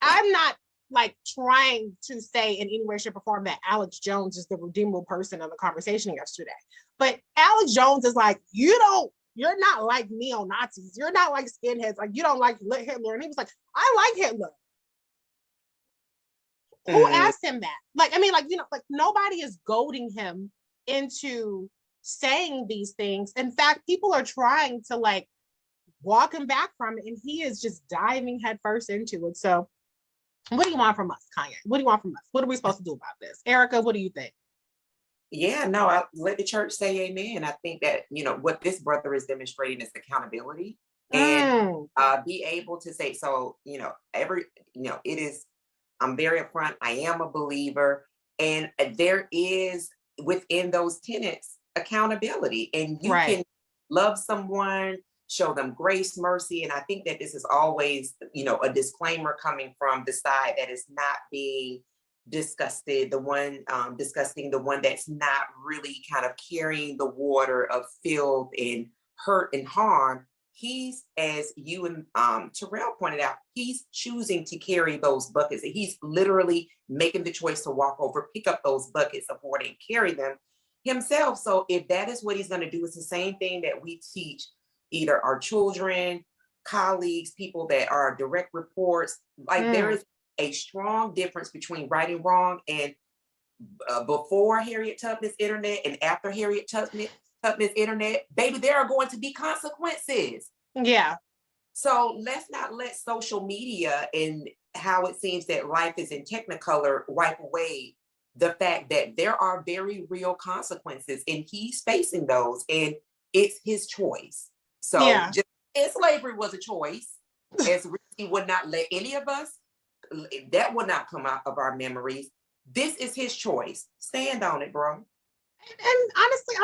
I'm not like trying to say in any way, shape, or form that Alex Jones is the redeemable person of the conversation yesterday. But Alex Jones is like, you're not like neo-Nazis. You're not like skinheads. Like, you don't like Hitler. And he was like, I like Hitler. Who asked him that? Like, I mean, like, you know, like nobody is goading him into saying these things. In fact, people are trying to like walk him back from it, and he is just diving headfirst into it. So what do you want from us, Kanye? What do you want from us? What are we supposed to do about this? Erica, what do you think? Yeah, no, I let the church say amen. I think that, you know, what this brother is demonstrating is accountability and be able to say, so, you know, it is, I'm very upfront. I am a believer, and there is within those tenets accountability, and you can love someone, show them grace, mercy. And I think that this is always, you know, a disclaimer coming from the side that is not being disgusting, the one that's not really kind of carrying the water of filth and hurt and harm. He's, as you and Terrell pointed out, he's choosing to carry those buckets. He's literally making the choice to walk over, pick up those buckets of water and carry them himself. So if that is what he's going to do, it's the same thing that we teach either our children, colleagues, people that are direct reports. Like there is a strong difference between right and wrong. And before Harriet Tubman's internet and after Harriet Tubman's internet, baby, there are going to be consequences. Yeah. So let's not let social media and how it seems that life is in technicolor wipe away the fact that there are very real consequences, and he's facing those, and it's his choice. So just as slavery was a choice, as Reecie would not let any of us, that would not come out of our memories. This is his choice. Stand on it, bro. And honestly,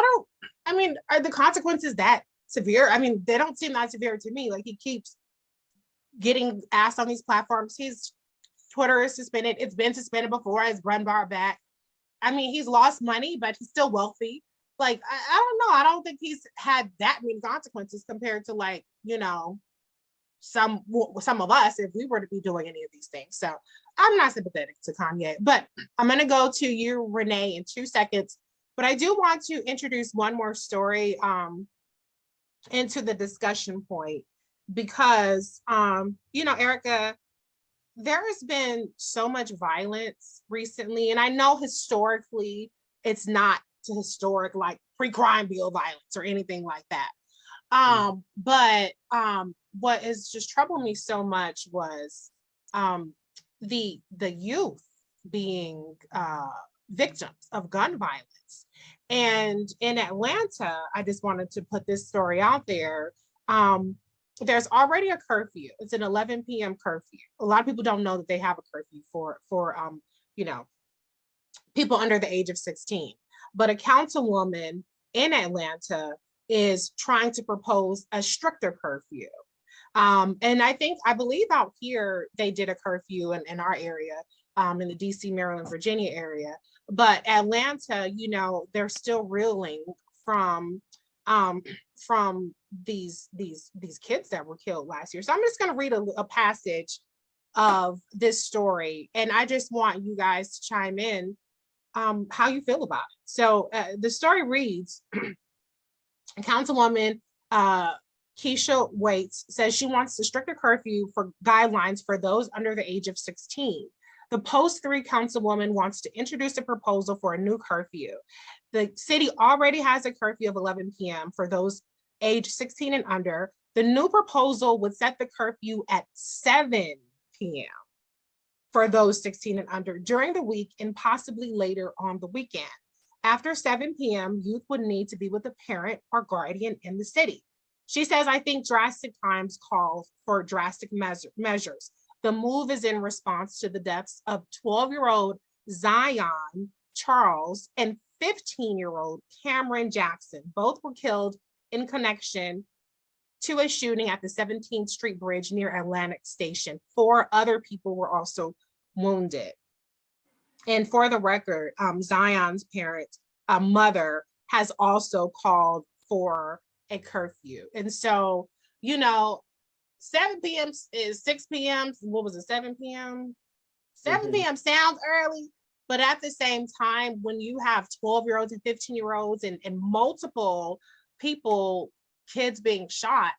are the consequences that severe? I mean, they don't seem that severe to me. Like, he keeps getting asked on these platforms. His Twitter is suspended. It's been suspended before, as run bar back. I mean, he's lost money, but he's still wealthy. Like, I don't know. I don't think he's had that many consequences compared to, like, you know, some of us if we were to be doing any of these things. So I'm not sympathetic to Kanye, but I'm going to go to you, Renee, in 2 seconds. But I do want to introduce one more story into the discussion point because, you know, Erica, there has been so much violence recently, and I know historically it's not to historic like pre-crime bill violence or anything like that. But what has just troubled me so much was the youth being victims of gun violence. And in Atlanta, I just wanted to put this story out there. There's already a curfew. It's an 11 p.m. curfew. A lot of people don't know that they have a curfew for you know, people under the age of 16. But a councilwoman in Atlanta is trying to propose a stricter curfew. And I believe out here they did a curfew in our area, in the DC, Maryland, Virginia area. But Atlanta, you know, they're still reeling from these kids that were killed last year. So I'm just going to read a passage of this story, and I just want you guys to chime in how you feel about it. So the story reads, Councilwoman Keisha Waits says she wants a stricter curfew for guidelines for those under the age of 16. The Post 3 councilwoman wants to introduce a proposal for a new curfew. The city already has a curfew of 11 p.m. for those age 16 and under. The new proposal would set the curfew at 7 p.m. for those 16 and under during the week and possibly later on the weekend. After 7 p.m., youth would need to be with a parent or guardian in the city. She says, I think drastic times call for drastic measures. The move is in response to the deaths of 12-year-old Zion Charles and 15-year-old Cameron Jackson. Both were killed in connection to a shooting at the 17th Street Bridge near Atlantic Station. 4 other people were also wounded. And for the record, Zion's mother has also called for a curfew. And so, 7 p.m. is 6 p.m. What was it, 7 p.m.? 7 p.m. sounds early, but at the same time, when you have 12-year-olds and 15-year-olds and multiple people, kids being shot,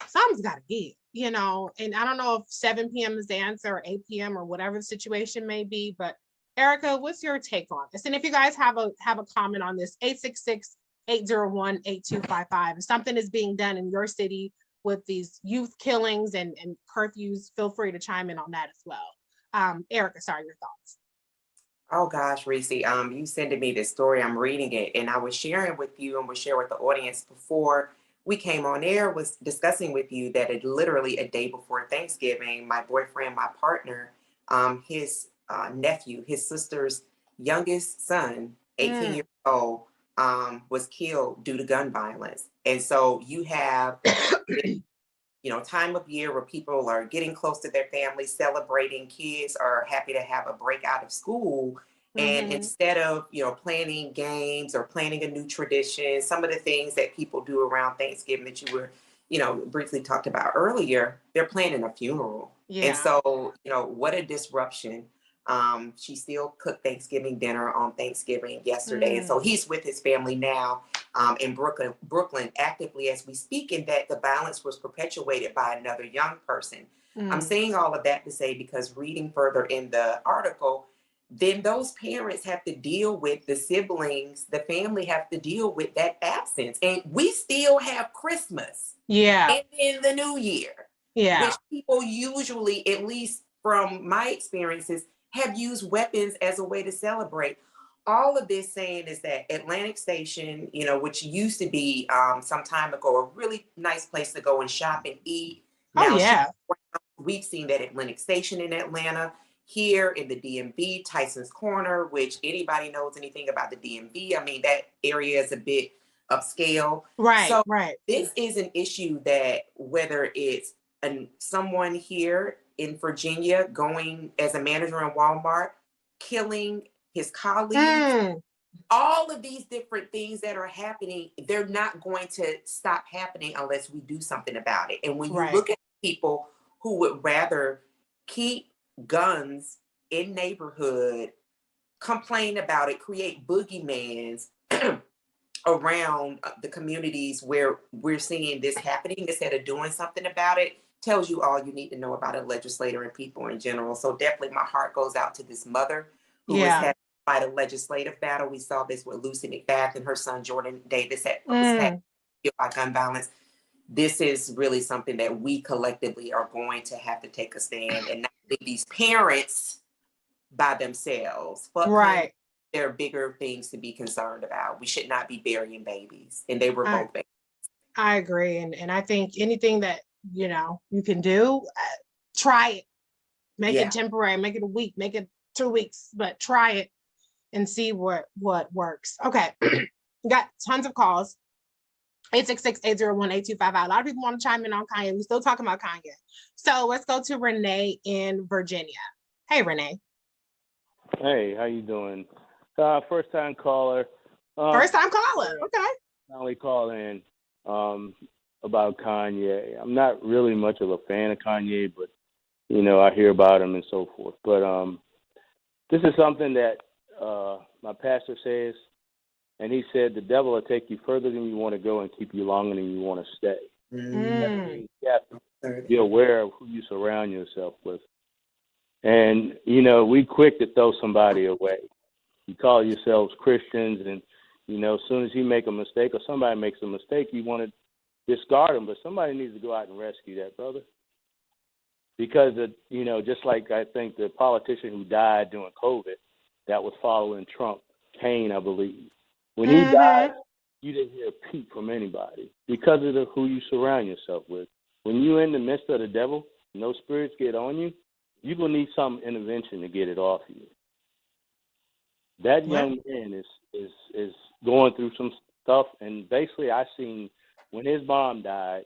something's got to give, and I don't know if 7 p.m. is the answer or 8 p.m. or whatever the situation may be, but Erica, what's your take on this? And if you guys have a comment on this, 866-801-8255. If something is being done in your city with these youth killings and curfews, feel free to chime in on that as well. Erica, sorry, your thoughts. Oh gosh, Reecie, you sending me this story, I'm reading it, and I was sharing with you and was sharing with the audience before we came on air, was discussing with you that it literally a day before Thanksgiving, my boyfriend, my partner, his nephew, his sister's youngest son, 18 years old, was killed due to gun violence. And so you have, time of year where people are getting close to their families, celebrating, kids are happy to have a break out of school. And instead of, planning games or planning a new tradition, some of the things that people do around Thanksgiving that you were, briefly talked about earlier, they're planning a funeral. Yeah. And so, what a disruption. She still cooked Thanksgiving dinner on Thanksgiving yesterday. And so he's with his family now in Brooklyn, actively as we speak, and that the violence was perpetuated by another young person. I'm saying all of that to say, because reading further in the article, then those parents have to deal with the siblings, the family have to deal with that absence. And we still have Christmas. Yeah. And then the New Year. Yeah. Which people usually, at least from my experiences, have used weapons as a way to celebrate. All of this saying is that Atlantic Station, which used to be some time ago, a really nice place to go and shop and eat. Now, we've seen that Atlantic Station in Atlanta. Here in the DMV, Tyson's Corner, which anybody knows anything about the DMV, I mean, that area is a bit upscale. Right, so this is an issue that whether it's someone here in Virginia going as a manager in Walmart, killing his colleagues, all of these different things that are happening, they're not going to stop happening unless we do something about it. And when you look at people who would rather keep guns in neighborhood, complain about it, create boogeymans around the communities where we're seeing this happening instead of doing something about it, tells you all you need to know about a legislator and people in general. So definitely my heart goes out to this mother who is having to fight a legislative battle. We saw this with Lucy McBath and her son Jordan Davis was killed by gun violence. This is really something that we collectively are going to have to take a stand and not leave these parents by themselves. But there are bigger things to be concerned about. We should not be burying babies. And they were both babies. I agree. And I think anything that, you can do, try it. Make it temporary, make it a week, make it 2 weeks, but try it and see what works. Okay. Got tons of calls. 866-801-8255. A lot of people want to chime in on Kanye. We're still talking about Kanye. So let's go to Renee in Virginia. Hey, Renee. Hey, how you doing? First time caller. First time caller. Okay. I only call in about Kanye. I'm not really much of a fan of Kanye, but I hear about him and so forth. But this is something that my pastor says. And he said, the devil will take you further than you want to go and keep you longer than you want to stay. You have to be aware of who you surround yourself with. And, we quick to throw somebody away. You call yourselves Christians, and, as soon as you make a mistake or somebody makes a mistake, you want to discard them. But somebody needs to go out and rescue that brother. Because, just like I think the politician who died during COVID, that was following Trump, Kane, I believe. When he died, you didn't hear a peep from anybody because of who you surround yourself with. When you're in the midst of the devil, and those spirits get on you, you're going to need some intervention to get it off you. That young man is going through some stuff, and basically I seen when his mom died,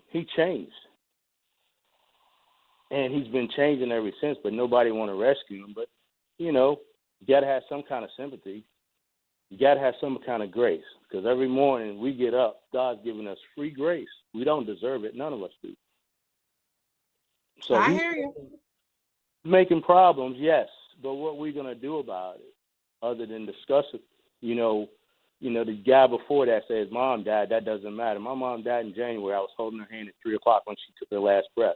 he changed. And he's been changing ever since, but nobody want to rescue him. But, you got to have some kind of sympathy. You got to have some kind of grace, because every morning we get up, God's giving us free grace. We don't deserve it. None of us do. So I hear you. Making problems, yes, but what we going to do about it other than discuss it? The guy before that says mom died, that doesn't matter. My mom died in January. I was holding her hand at 3 o'clock when she took her last breath.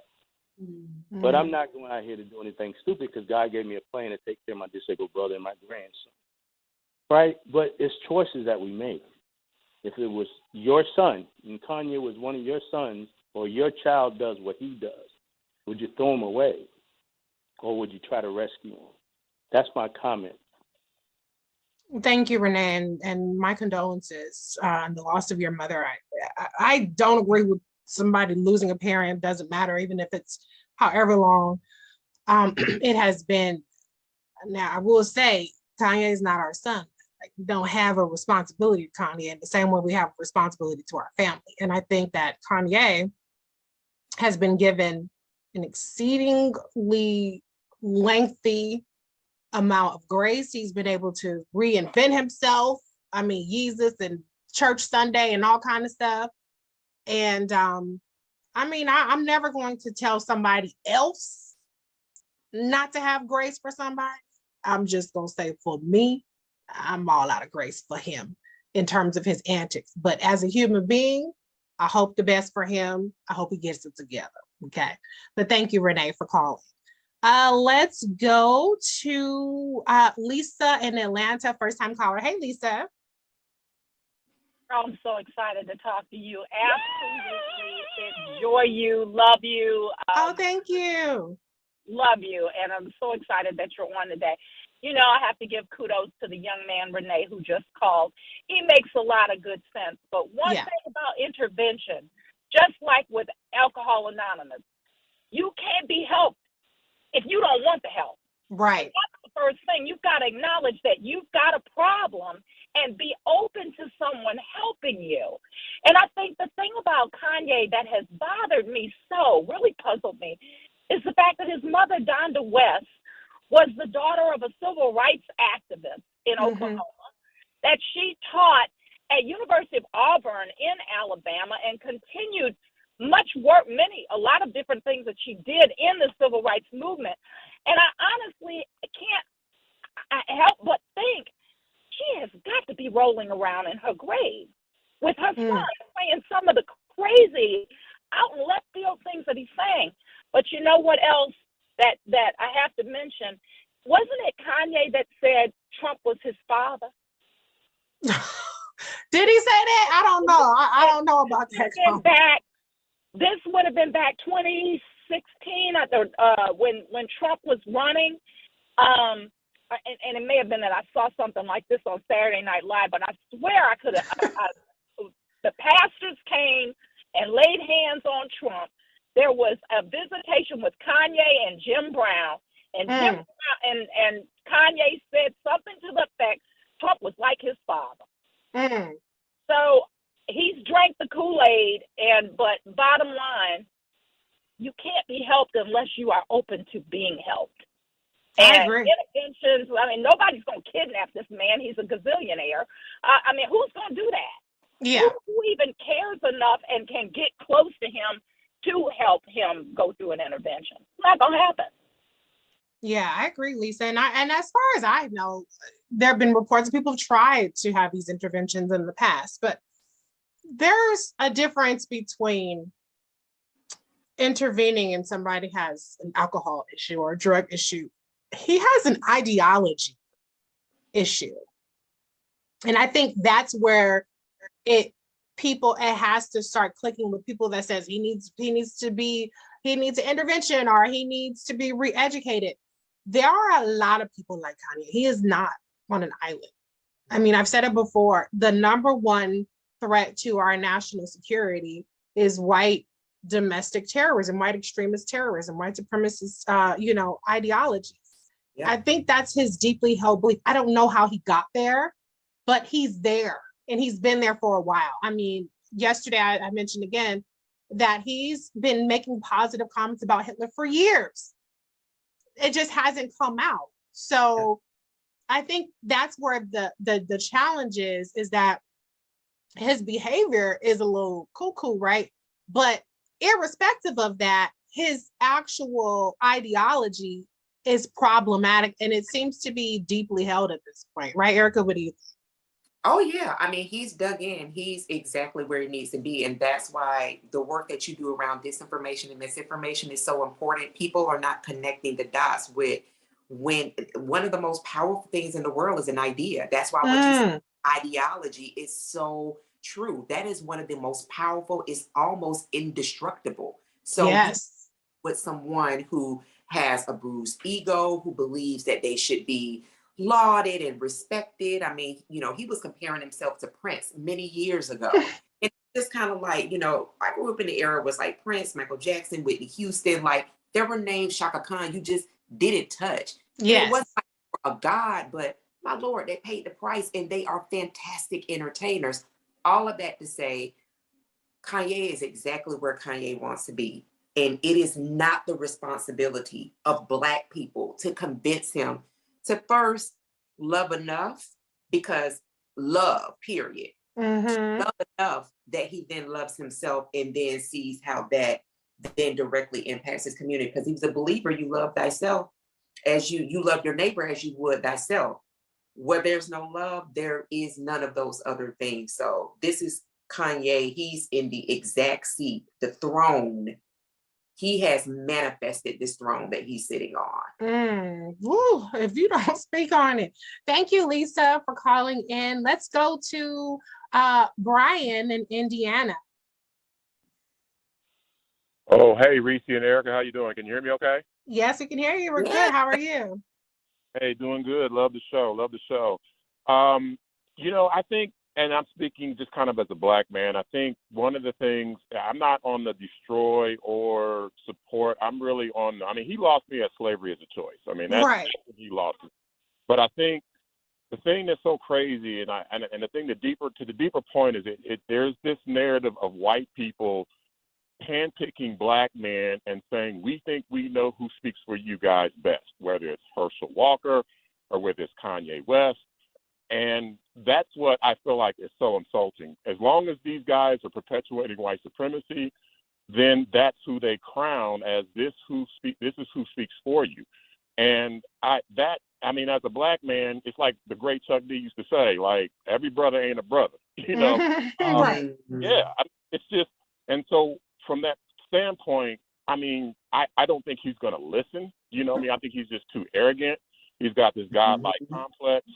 Mm-hmm. But I'm not going out here to do anything stupid, because God gave me a plan to take care of my disabled brother and my grandson. Right? But it's choices that we make. If it was your son, and Kanye was one of your sons, or your child does what he does, would you throw him away? Or would you try to rescue him? That's my comment. Thank you, Renee, and my condolences on the loss of your mother. I don't agree with somebody losing a parent. Doesn't matter, even if it's however long it has been. Now, I will say, Kanye is not our son. We don't have a responsibility to Kanye in the same way we have a responsibility to our family. And I think that Kanye has been given an exceedingly lengthy amount of grace. He's been able to reinvent himself. I mean, Jesus and Church Sunday and all kind of stuff. And I'm never going to tell somebody else not to have grace for somebody. I'm just going to say, for me, I'm all out of grace for him in terms of his antics. But as a human being, I hope the best for him. I hope he gets it together. Okay. But thank you, Renee, for calling. Let's go to Lisa in Atlanta, first time caller. Hey, Lisa. I'm so excited to talk to you. Absolutely enjoy you, love you. Thank you. Love you. And I'm so excited that you're on today. I have to give kudos to the young man, Renee, who just called. He makes a lot of good sense. But one thing about intervention, just like with Alcohol Anonymous, you can't be helped if you don't want the help. Right. That's the first thing. You've got to acknowledge that you've got a problem and be open to someone helping you. And I think the thing about Kanye that has bothered me really puzzled me, is the fact that his mother, Donda West, was the daughter of a civil rights activist in Oklahoma, that she taught at University of Auburn in Alabama and continued a lot of different things that she did in the civil rights movement. And I honestly can't help but think she has got to be rolling around in her grave with her son saying some of the crazy out in left field things that he's saying. But you know what else that I have to mention? Wasn't it Kanye that said Trump was his father? Did he say that? I don't know. I don't know about that. This would have been back 2016, when Trump was running. And it may have been that I saw something like this on Saturday Night Live, but I swear I could have. The pastors came and laid hands on Trump. There was a visitation with Kanye and Jim Brown, and Jim Brown and Kanye said something to the effect Trump was like his father. So he's drank the Kool-Aid, but bottom line, you can't be helped unless you are open to being helped. I agree. Interventions, nobody's going to kidnap this man. He's a gazillionaire. Who's going to do that? Yeah. Who even cares enough and can get close to him to help him go through an intervention? It's not going to happen. Yeah, I agree, Lisa. And as far as I know, there have been reports of people have tried to have these interventions in the past, but there's a difference between intervening and somebody has an alcohol issue or a drug issue. He has an ideology issue. And I think that's where it has to start clicking with people that says he needs an intervention or he needs to be re-educated. There are a lot of people like Kanye. He is not on an island. I've said it before, the number one threat to our national security is white domestic terrorism, white extremist terrorism, white supremacist, ideologies. I think that's his deeply held belief. I don't know how he got there, but he's there and he's been there for a while. I mean, yesterday I mentioned again that he's been making positive comments about Hitler for years. It just hasn't come out. So I think that's where the challenge is that his behavior is a little cuckoo, right? But irrespective of that, his actual ideology is problematic, and it seems to be deeply held at this point, right, Erica? What do you think? Oh yeah, I mean, he's dug in. He's exactly where he needs to be, and that's why the work that you do around disinformation and misinformation is so important. People are not connecting the dots with when one of the most powerful things in the world is an idea. That's why what you say, ideology is so true. That is one of the most powerful. It's almost indestructible. So yes, with someone who has a bruised ego, who believes that they should be lauded and respected. I mean, you know, he was comparing himself to Prince many years ago. And it's kind of like, you know, I grew up in the era was like Prince, Michael Jackson, Whitney Houston, like there were names, Shaka Khan, you just didn't touch. Yes. And it wasn't like a god, but my Lord, they paid the price and they are fantastic entertainers. All of that to say, Kanye is exactly where Kanye wants to be. And it is not the responsibility of Black people to convince him to first love enough, because love, period. Love enough that he then loves himself and then sees how that then directly impacts his community. Because he was a believer, you love thyself as you love your neighbor as you would thyself. Where there's no love, there is none of those other things. So this is Kanye. He's in the exact seat, the throne. He has manifested this throne that he's sitting on. Woo, if you don't speak on it. Thank you, Lisa, for calling in. Let's go to Brian in Indiana. Oh, hey, Reecie and Erica, how you doing? Can you hear me okay? Yes, we can hear you. We're good. How are you? Hey, doing good. Love the show. Love the show. You know, I think, and I'm speaking just kind of as a Black man, I think one of the things, I'm not on the destroy or support. I'm really on, I mean, he lost me at slavery as a choice. I mean, that's right. He lost me. But I think the thing that's so crazy, and the thing the deeper point is there's this narrative of white people handpicking Black men and saying, we think we know who speaks for you guys best, whether it's Herschel Walker or whether it's Kanye West. And that's what I feel like is so insulting. As long as these guys are perpetuating white supremacy, then that's who they crown as this is who speaks for you. And I mean, as a Black man, it's like the great Chuck D used to say, like, every brother ain't a brother, you know? Right. Yeah, it's just, and so from that standpoint, I mean, I don't think he's going to listen. You know what I mean? I think he's just too arrogant. He's got this godlike complex.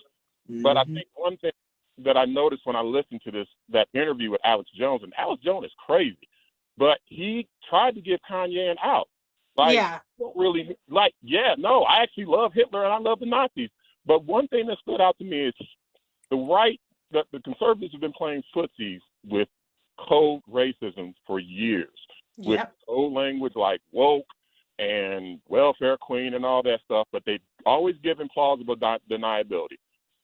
But I think one thing that I noticed when I listened to that interview with Alex Jones, and Alex Jones is crazy, but he tried to give Kanye an out. Like, don't really, like, yeah, no, I actually love Hitler and I love the Nazis. But one thing that stood out to me is the conservatives have been playing footsies with code racism for years, with code language like woke and welfare queen and all that stuff, but they've always given plausible deniability.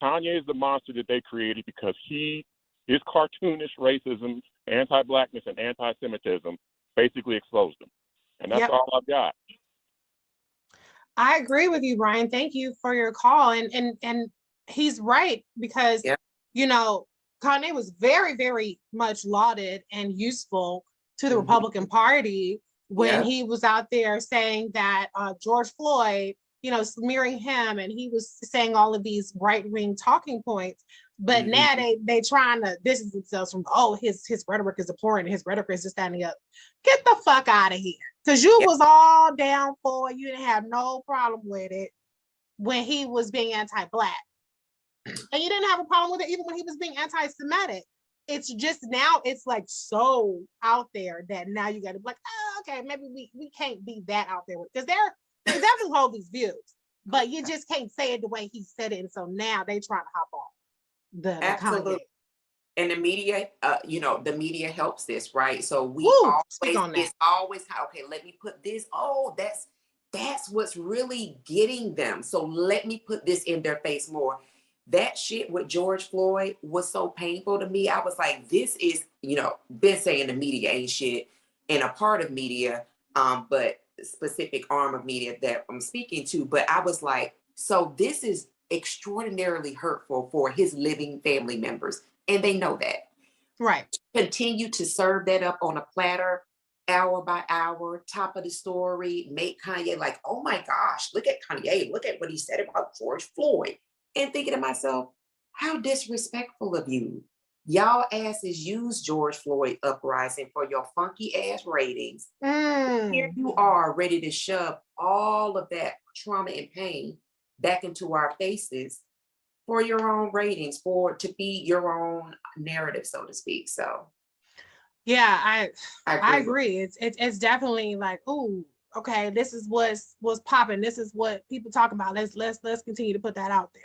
Kanye is the monster that they created because his cartoonish racism, anti-Blackness, and anti-Semitism basically exposed them. And that's all I've got. I agree with you, Brian. Thank you for your call. And he's right, because, you know, Kanye was very, very much lauded and useful to the Republican Party when he was out there saying that George Floyd, you know, smearing him, and he was saying all of these right-wing talking points. But now they trying to distance themselves from, his rhetoric is abhorrent, his rhetoric is just standing up. Get the fuck out of here. Because you was all down for it. You didn't have no problem with it when he was being anti-Black. And you didn't have a problem with it even when he was being anti-Semitic. It's just now it's like so out there that now you got to be like, okay, maybe we can't be that out there. Because they definitely hold these views, but you just can't say it the way he said it. And so now they trying to hop on the Absolutely. And the media, the media helps this, right? So it's always, okay, let me put this. Oh, that's what's really getting them. So let me put this in their face more. That shit with George Floyd was so painful to me. I was like, this is, been saying the media ain't shit and a part of media, but specific arm of media that I'm speaking to. But I was like, so this is extraordinarily hurtful for his living family members. And they know that. Right. Continue to serve that up on a platter, hour by hour, top of the story, make Kanye like, oh my gosh, look at Kanye, look at what he said about George Floyd. And thinking to myself, how disrespectful of you. Y'all asses use George Floyd uprising for your funky ass ratings. Here you are ready to shove all of that trauma and pain back into our faces for your own ratings, to feed your own narrative, so to speak. So yeah, I agree. It's definitely like, oh, okay, this is what's popping. This is what people talk about. Let's continue to put that out there.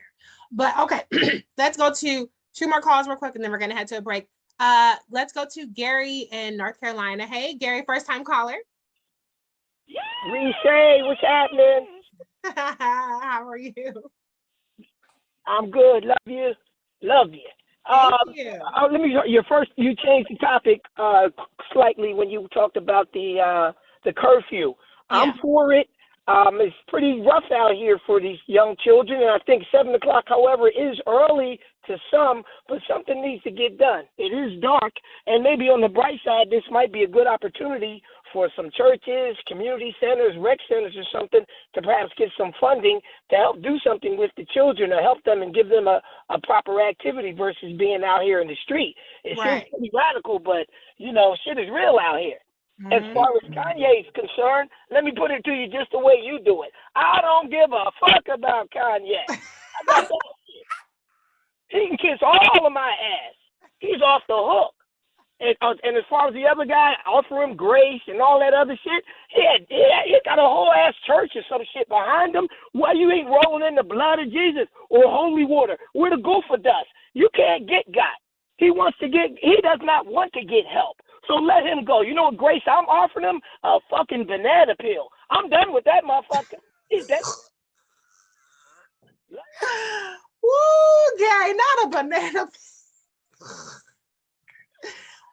But okay, let's go to 2 more calls real quick, and then we're gonna head to a break. Let's go to Gary in North Carolina. Hey, Gary, first time caller. Reecie, what's happening? How are you? I'm good. Love you. Thank you. Let me. You changed the topic slightly when you talked about the curfew. Yeah. I'm for it. It's pretty rough out here for these young children, and I think 7 o'clock, however, is early to some, but something needs to get done. It is dark, and maybe on the bright side, this might be a good opportunity for some churches, community centers, rec centers or something to perhaps get some funding to help do something with the children, to help them and give them a proper activity versus being out here in the street. It seems pretty radical, but, shit is real out here. As far as Kanye is concerned, let me put it to you just the way you do it. I don't give a fuck about Kanye. I got that shit. He can kiss all of my ass. He's off the hook. And as far as the other guy, offer him grace and all that other shit, he got a whole ass church or some shit behind him. Why you ain't rolling in the blood of Jesus or holy water? Where the gopher dust? You can't get got. He does not want to get help. So let him go. You know what grace I'm offering him? A fucking banana peel. I'm done with that motherfucker. He's dead. Woo, Gary, not a banana peel.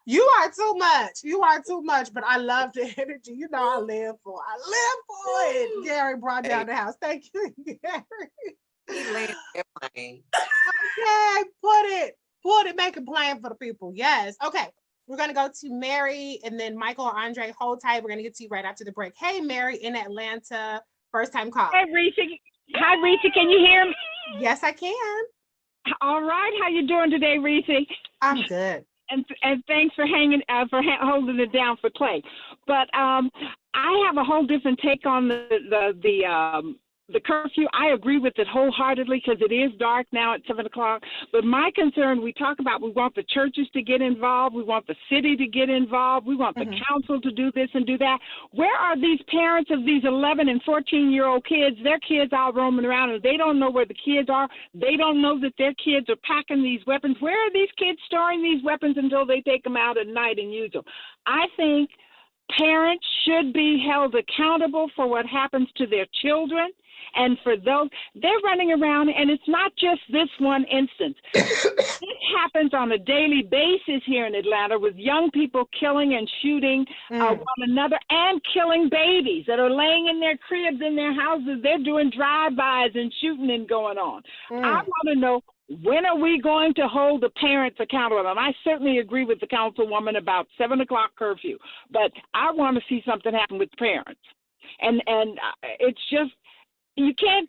You are too much, but I love the energy. I live for it. Gary brought down the house. Thank you, Gary. He landed that plane. Okay, put it, make it plain for the people. Yes. Okay. We're going to go to Mary and then Michael or Andre. Hold tight. We're going to get to you right after the break. Hey, Mary in Atlanta. First time call. Hey, Reecie. Hi, Reecie. Can you hear me? Yes, I can. All right. How you doing today, Reecie? I'm good. And thanks for holding it down for Clay. But I have a whole different take on the curfew. I agree with it wholeheartedly because it is dark now at 7 o'clock. But my concern, we want the churches to get involved. We want the city to get involved. We want the council to do this and do that. Where are these parents of these 11 and 14-year-old kids? Their kids out roaming around and they don't know where the kids are. They don't know that their kids are packing these weapons. Where are these kids storing these weapons until they take them out at night and use them? I think parents should be held accountable for what happens to their children. And for those, they're running around, and it's not just this one instance. This happens on a daily basis here in Atlanta with young people killing and shooting one another and killing babies that are laying in their cribs, in their houses. They're doing drive-bys and shooting and going on. I want to know, when are we going to hold the parents accountable? And I certainly agree with the councilwoman about 7 o'clock curfew, but I want to see something happen with parents. And it's just, you can't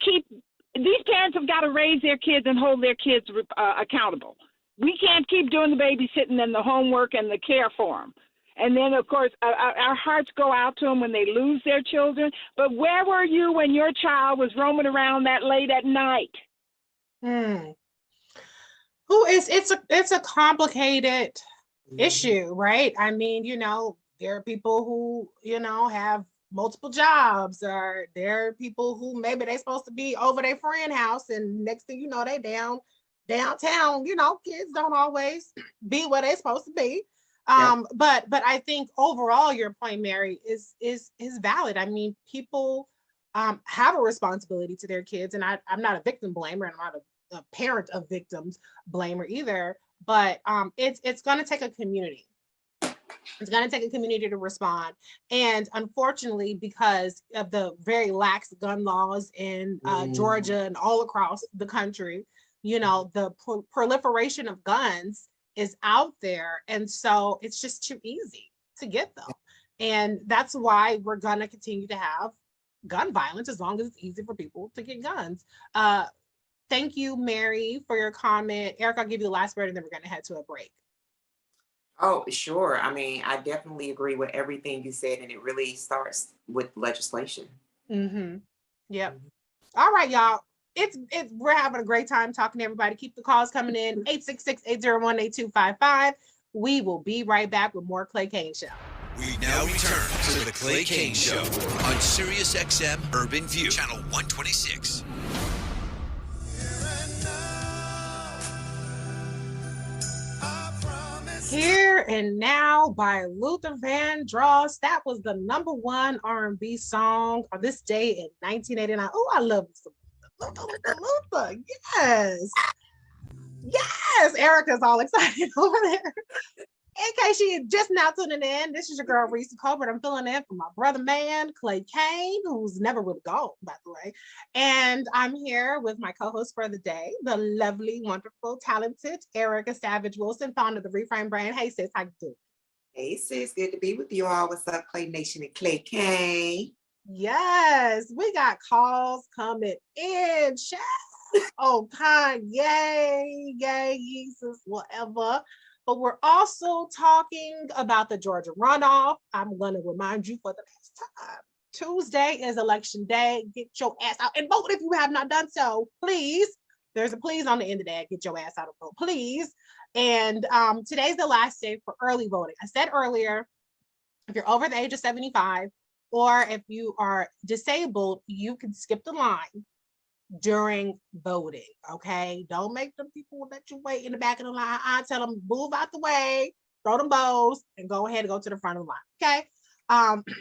these parents have got to raise their kids and hold their kids accountable. We can't keep doing the babysitting and the homework and the care for them. And then, of course, our hearts go out to them when they lose their children. But where were you when your child was roaming around that late at night? It's a complicated issue, right? I mean, there are people who, have multiple jobs, or there are people who maybe they're supposed to be over their friend's house, and next thing you know, they downtown. Kids don't always be where they're supposed to be. But I think overall your point, Mary, is valid. I mean, people have a responsibility to their kids. And I'm not a victim blamer, and I'm not a parent of victims blamer either. But it's going to take a community. It's going to take a community to respond. And unfortunately, because of the very lax gun laws in Georgia and all across the country, the proliferation of guns is out there. And so it's just too easy to get them. And that's why we're going to continue to have gun violence as long as it's easy for people to get guns. Thank you, Mary, for your comment. Eric, I'll give you the last word and then we're going to head to a break. Oh, sure. I mean, I definitely agree with everything you said, and it really starts with legislation. Yep. All right, y'all. We're having a great time talking to everybody. Keep the calls coming in. 866-801-8255. We will be right back with more Clay Kane Show. We now return to the Clay Kane Show on SiriusXM Urban View, channel 126. Here and Now by Luther Vandross. That was the #1 R&B song on this day in 1989. Oh, I love Luther. Yes. Yes. Erica's all excited over there. In case you just now tuning in, this is your girl, Reecie Colbert. I'm filling in for my brother man, Clay Kane, who's never really gone, by the way. And I'm here with my co-host for the day, the lovely, wonderful, talented Erica Savage Wilson, founder of the Reframe brand. Hey, sis, how you doing? Hey, sis, good to be with you all. What's up, Clay Nation and Clay Kane? Yes, we got calls coming in. Chat. Oh, Kanye, yay, Jesus, whatever. But we're also talking about the Georgia runoff. I'm going to remind you for the last time. Tuesday is election day. Get your ass out and vote if you have not done so. Please. There's a please on the end of that. Get your ass out and vote, please. And today's the last day for early voting. I said earlier, if you're over the age of 75 or if you are disabled, you can skip the line during voting. Okay, don't make them people that you wait in the back of the line. I tell them move out the way, throw them bows, and go ahead and go to the front of the line. Okay.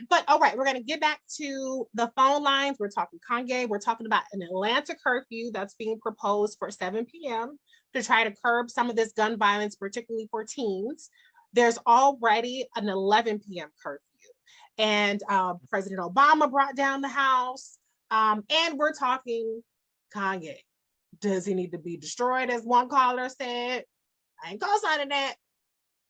But all right, we're gonna get back to the phone lines. We're talking Kanye. We're talking about an Atlanta curfew that's being proposed for 7 p.m. to try to curb some of this gun violence, particularly for teens. There's already an 11 p.m. curfew, and President Obama brought down the House. And we're talking Kanye. Does he need to be destroyed, as one caller said? I ain't co-signing that.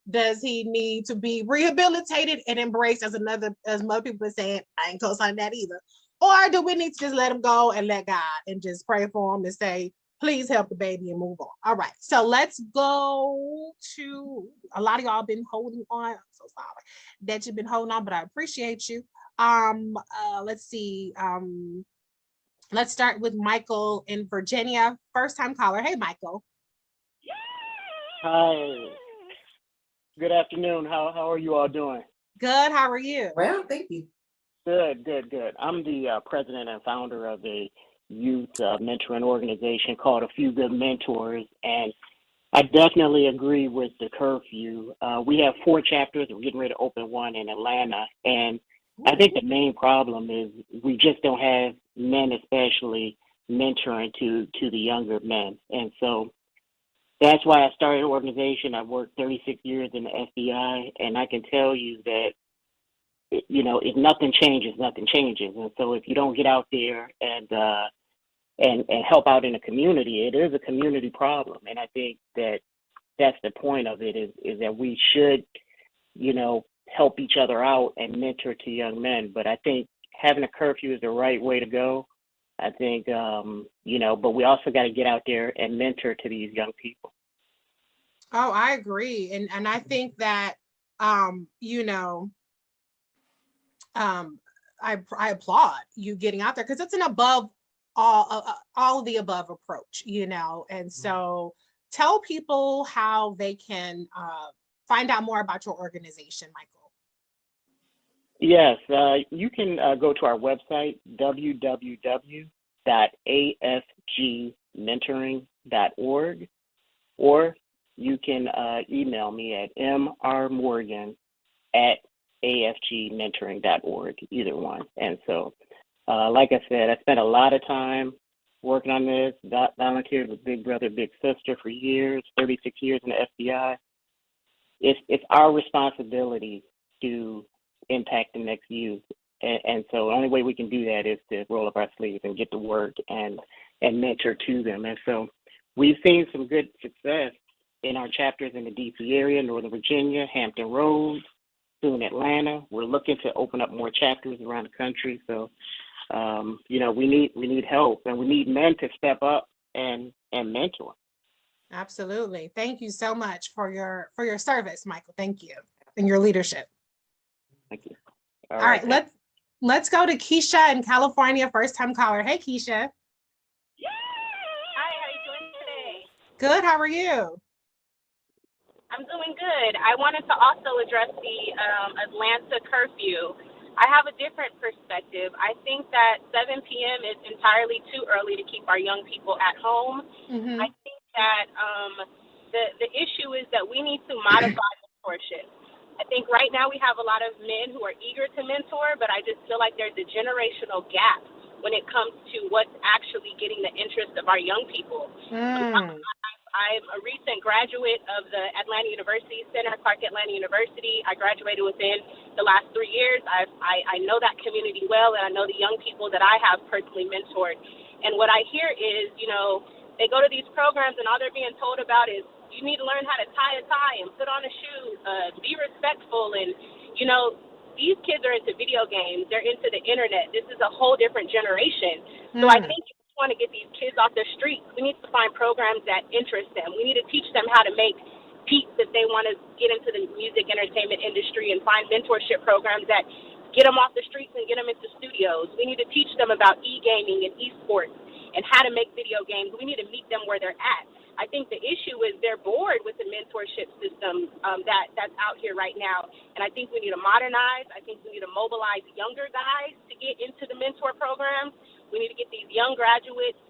Does he need to be rehabilitated and embraced, as other people are saying? I ain't co-signing that either. Or do we need to just let him go and let God and just pray for him and say, please help the baby and move on? All right, so let's go to, a lot of y'all been holding on. I'm so sorry that you've been holding on, but I appreciate you. Let's see. Let's start with Michael in Virginia. First time caller. Hey, Michael. Hi. Good afternoon. How are you all doing? Good. How are you? Well, thank you. Good. I'm the president and founder of a youth mentoring organization called A Few Good Mentors, and I definitely agree with the curfew. We have 4 chapters. We're getting ready to open one in Atlanta, and I think the main problem is we just don't have men, especially, mentoring to the younger men. And so that's why I started an organization. I've worked 36 years in the FBI, and I can tell you that, if nothing changes, nothing changes. And so if you don't get out there and help out in the community, it is a community problem. And I think that that's the point of it is that we should, help each other out and mentor to young men. But I think having a curfew is the right way to go. I think, but we also got to get out there and mentor to these young people. Oh, I agree. And I think that, I applaud you getting out there because it's an above all of the above approach, and so tell people how they can find out more about your organization, Michael. Yes, you can go to our website, www.afgmentoring.org, or you can email me at mrmorgan@afgmentoring.org, either one. And so Like I said, I spent a lot of time working on this, volunteered with Big Brother, Big Sister for years, 36 years in the FBI. It's our responsibility to impact the next youth. And so the only way we can do that is to roll up our sleeves and get to work and mentor to them. And so we've seen some good success in our chapters in the DC area, Northern Virginia, Hampton Roads, soon Atlanta. We're looking to open up more chapters around the country. So, we need help, and we need men to step up and mentor. Absolutely. Thank you so much for your service, Michael. Thank you, and your leadership. Thank you. All right, let's go to Keisha in California, first time caller. Hey, Keisha. Hi, how are you doing today? Good. How are you? I'm doing good. I wanted to also address the Atlanta curfew. I have a different perspective. I think that 7 p.m. is entirely too early to keep our young people at home. Mm-hmm. I think that the issue is that we need to modify mentorship. I think right now we have a lot of men who are eager to mentor, but I just feel like there's a generational gap when it comes to what's actually getting the interest of our young people. I'm a recent graduate of the Atlanta University Center, Clark Atlanta University. I graduated within the last 3 years. I know that community well, and I know the young people that I have personally mentored. And what I hear is, they go to these programs and all they're being told about is you need to learn how to tie a tie and put on a shoe, be respectful. And, these kids are into video games. They're into the internet. This is a whole different generation. So I think if we want to get these kids off the streets, we need to find programs that interest them. We need to teach them how to make peaks if they want to get into the music entertainment industry, and find mentorship programs that get them off the streets and get them into studios. We need to teach them about e-gaming and esports and how to make video games. We need to meet them where they're at. I think the issue is they're bored with the mentorship system that's out here right now. And I think we need to modernize. I think we need to mobilize younger guys to get into the mentor programs. We need to get these young graduates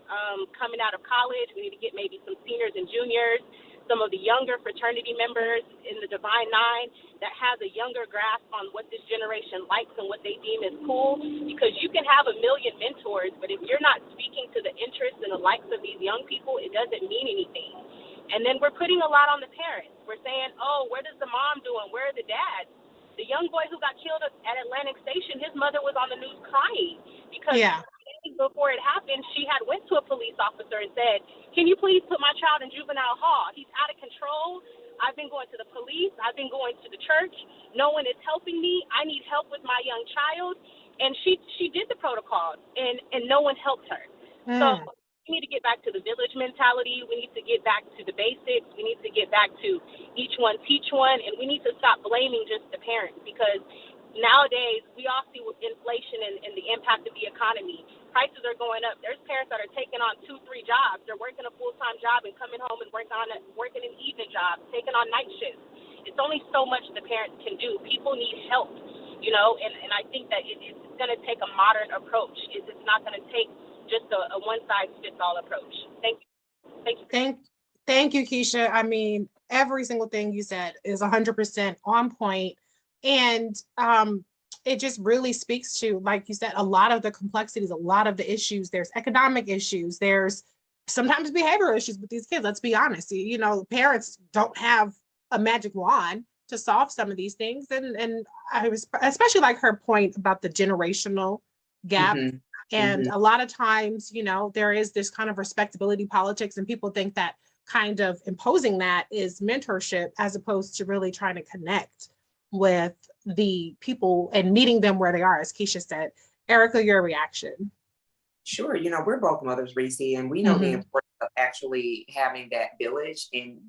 coming out of college. We need to get maybe some seniors and juniors, some of the younger fraternity members in the Divine Nine that has a younger grasp on what this generation likes and what they deem as cool. Because you can have a million mentors, but if you're not speaking to the interests and the likes of these young people, it doesn't mean anything. And then we're putting a lot on the parents. We're saying, oh, where does the mom doing? Where are the dads? The young boy who got killed at Atlantic Station, his mother was on the news crying because before it happened, she had went to a police officer and said, can you please put my child in juvenile hall? He's out of control. I've been going to the police. I've been going to the church. No one is helping me. I need help with my young child. And she did the protocols, and no one helped her. So we need to get back to the village mentality. We need to get back to the basics. We need to get back to each one teach one. And we need to stop blaming just the parents, because nowadays we all see inflation and the impact of the economy. Prices are going up. There's parents that are taking on 2-3 jobs. They're working a full-time job and coming home and working an evening job, taking on night shifts. It's only so much the parents can do. People need help, and I think that it's going to take a modern approach. It's not going to take just a one-size-fits-all approach. Thank you. Thank you, Keisha. I mean, every single thing you said is 100% on point. And it just really speaks to, like you said, a lot of the complexities, a lot of the issues. There's economic issues. There's sometimes behavioral issues with these kids. Let's be honest. Parents don't have a magic wand to solve some of these things. And I was especially like her point about the generational gap. Mm-hmm. And a lot of times, there is this kind of respectability politics, and people think that kind of imposing that is mentorship, as opposed to really trying to connect with the people and meeting them where they are, as Keisha said. Erica, your reaction? Sure. We're both mothers, Reecie, and we know the importance of actually having that village. And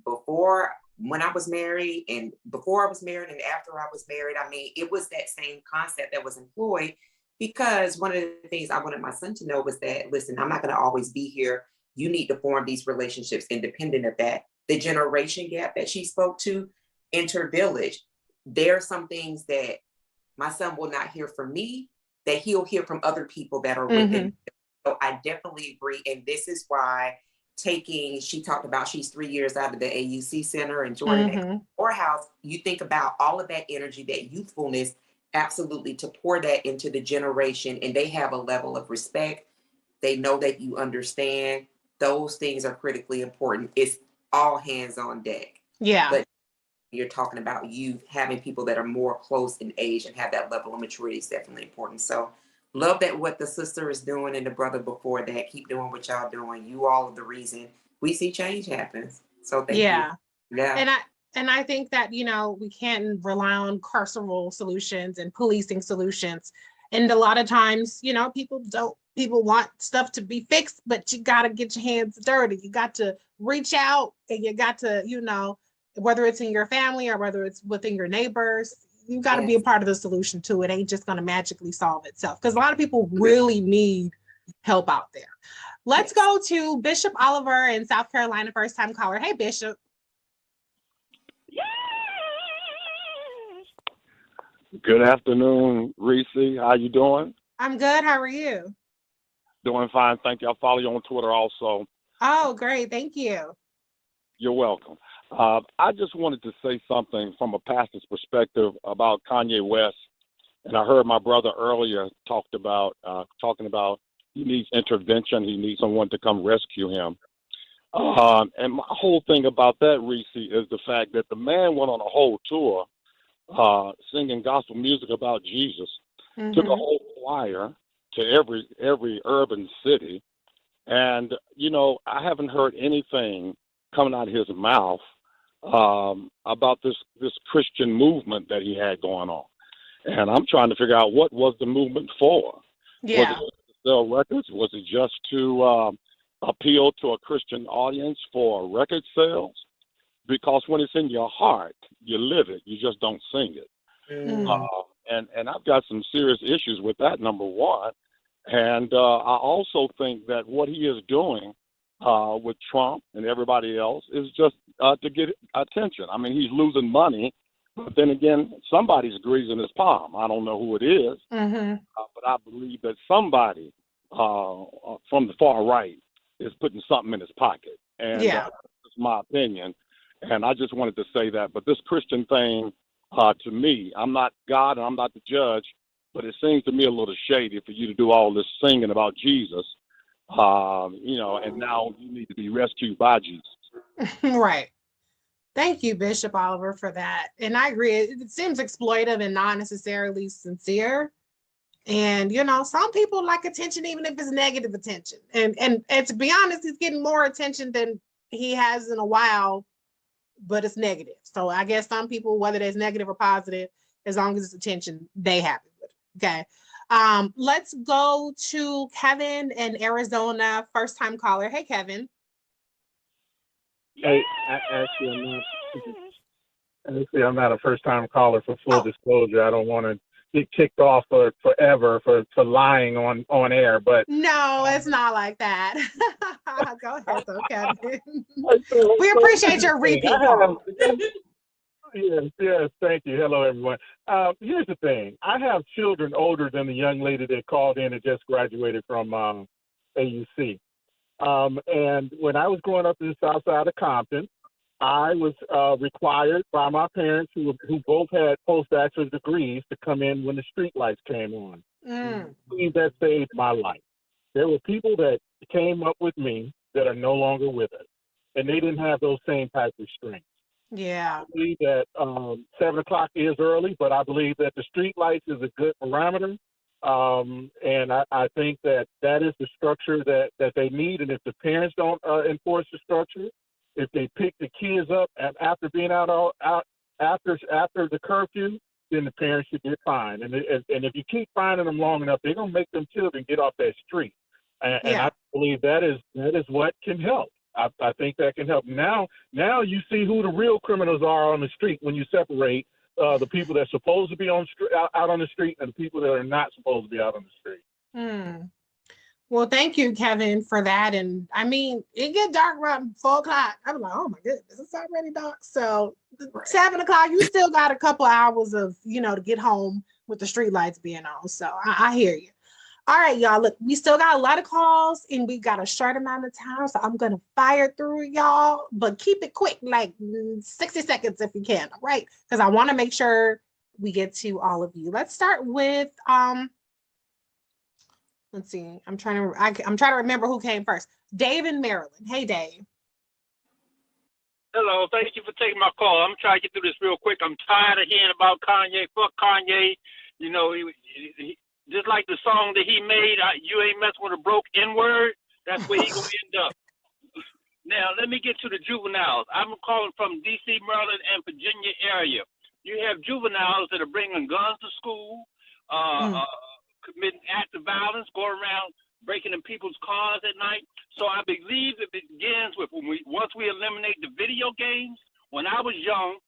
when I was married, and before I was married, and after I was married, I mean, it was that same concept that was employed, because one of the things I wanted my son to know was that, listen, I'm not going to always be here. You need to form these relationships independent of that. The generation gap that she spoke to, enter village. There are some things that my son will not hear from me that he'll hear from other people that are within. So I definitely agree. And this is why she talked about she's 3 years out of the AUC Center and joining the poorhouse. You think about all of that energy, that youthfulness absolutely to pour that into the generation, and they have a level of respect. They know that you understand. Those things are critically important. It's all hands on deck. Yeah. But you're talking about you having people that are more close in age and have that level of maturity is definitely important. So love that what the sister is doing and the brother before that. Keep doing what y'all doing. You all are the reason we see change happens. So thank you. Yeah. And I think that, you know, we can't rely on carceral solutions and policing solutions. And a lot of times, you know, people want stuff to be fixed, but you got to get your hands dirty. You got to reach out, and you got to, you know, whether it's in your family or whether it's within your neighbors, you got to be a part of the solution too. It ain't just going to magically solve itself, because a lot of people really need help out there. Let's go to Bishop Oliver in South Carolina, first time caller. Hey, Bishop. Good afternoon, Reecie. How you doing? I'm good. How are you? Doing fine. Thank you. I follow you on Twitter also. Oh, great. Thank you. You're welcome. I just wanted to say something from a pastor's perspective about Kanye West. And I heard my brother earlier talking about he needs intervention. He needs someone to come rescue him. And my whole thing about that, Reecie, is the fact that the man went on a whole tour singing gospel music about Jesus, took a whole choir to every urban city. And, you know, I haven't heard anything coming out of his mouth about this Christian movement that he had going on. And I'm trying to figure out, what was the movement for? Yeah. Was it to sell records? Was it just to appeal to a Christian audience for record sales? Because when it's in your heart, you live it. You just don't sing it. And I've got some serious issues with that, number one. And I also think that what he is doing with Trump and everybody else is just to get attention. I mean, he's losing money, but then again, somebody's greasing his palm. I don't know who it is, but I believe that somebody from the far right is putting something in his pocket. And that's my opinion. And I just wanted to say that. But this Christian thing, to me, I'm not God and I'm not the judge, but it seems to me a little shady for you to do all this singing about Jesus, you know, and now you need to be rescued by Jesus. Right. Thank you, Bishop Oliver, for that. And I agree. It seems exploitive and not necessarily sincere. And, you know, some people like attention, even if it's negative attention. And to be honest, he's getting more attention than he has in a while, but it's negative. So I guess some people, whether it's negative or positive, as long as it's attention, they have it with it. Okay. Let's go to Kevin in Arizona, first time caller. Hey, Kevin. Hey, I'm not a first time caller. For full disclosure, I don't want to get kicked off forever for lying on air, but no, it's not like that. Go ahead though, Kevin. We appreciate your repeat call. Yes, thank you. Hello, everyone. Here's the thing. I have children older than the young lady that called in and just graduated from AUC. And when I was growing up in the south side of Compton, I was required by my parents, who both had post-bachelor degrees, to come in when the street lights came on. That saved my life. There were people that came up with me that are no longer with us, and they didn't have those same type of restraints. Yeah. I believe that 7 o'clock is early, but I believe that the street lights is a good parameter. And I think that is the structure that they need. And if the parents don't enforce the structure, if they pick the kids up after being out after the curfew, then the parents should get fined. And if you keep finding them long enough, they're gonna make them children get off that street. And I believe that is what can help. I think that can help. Now you see who the real criminals are on the street when you separate the people that are supposed to be out on the street and the people that are not supposed to be out on the street. Well, thank you, Kevin, for that. And I mean, it get dark around 4 o'clock. I'm like, oh my goodness, it's already dark. So 7 o'clock, you still got a couple hours of, to get home with the street lights being on. So I hear you. All right, y'all. Look, we still got a lot of calls and we got a short amount of time. So I'm going to fire through y'all, but keep it quick, like 60 seconds if you can. All right. Because I want to make sure we get to all of you. Let's start with let's see. I'm trying to remember who came first. Dave in Maryland. Hey, Dave. Hello, thank you for taking my call. I'm trying to get through this real quick. I'm tired of hearing about Kanye. Fuck Kanye. You know, he just like the song that he made, You Ain't Messing With a Broke N-Word. That's where he gonna end up. Now, let me get to the juveniles. I'm calling from D.C., Maryland, and Virginia area. You have juveniles that are bringing guns to school, committing acts of violence, going around breaking in people's cars at night. So I believe it begins with once we eliminate the video games. When I was young,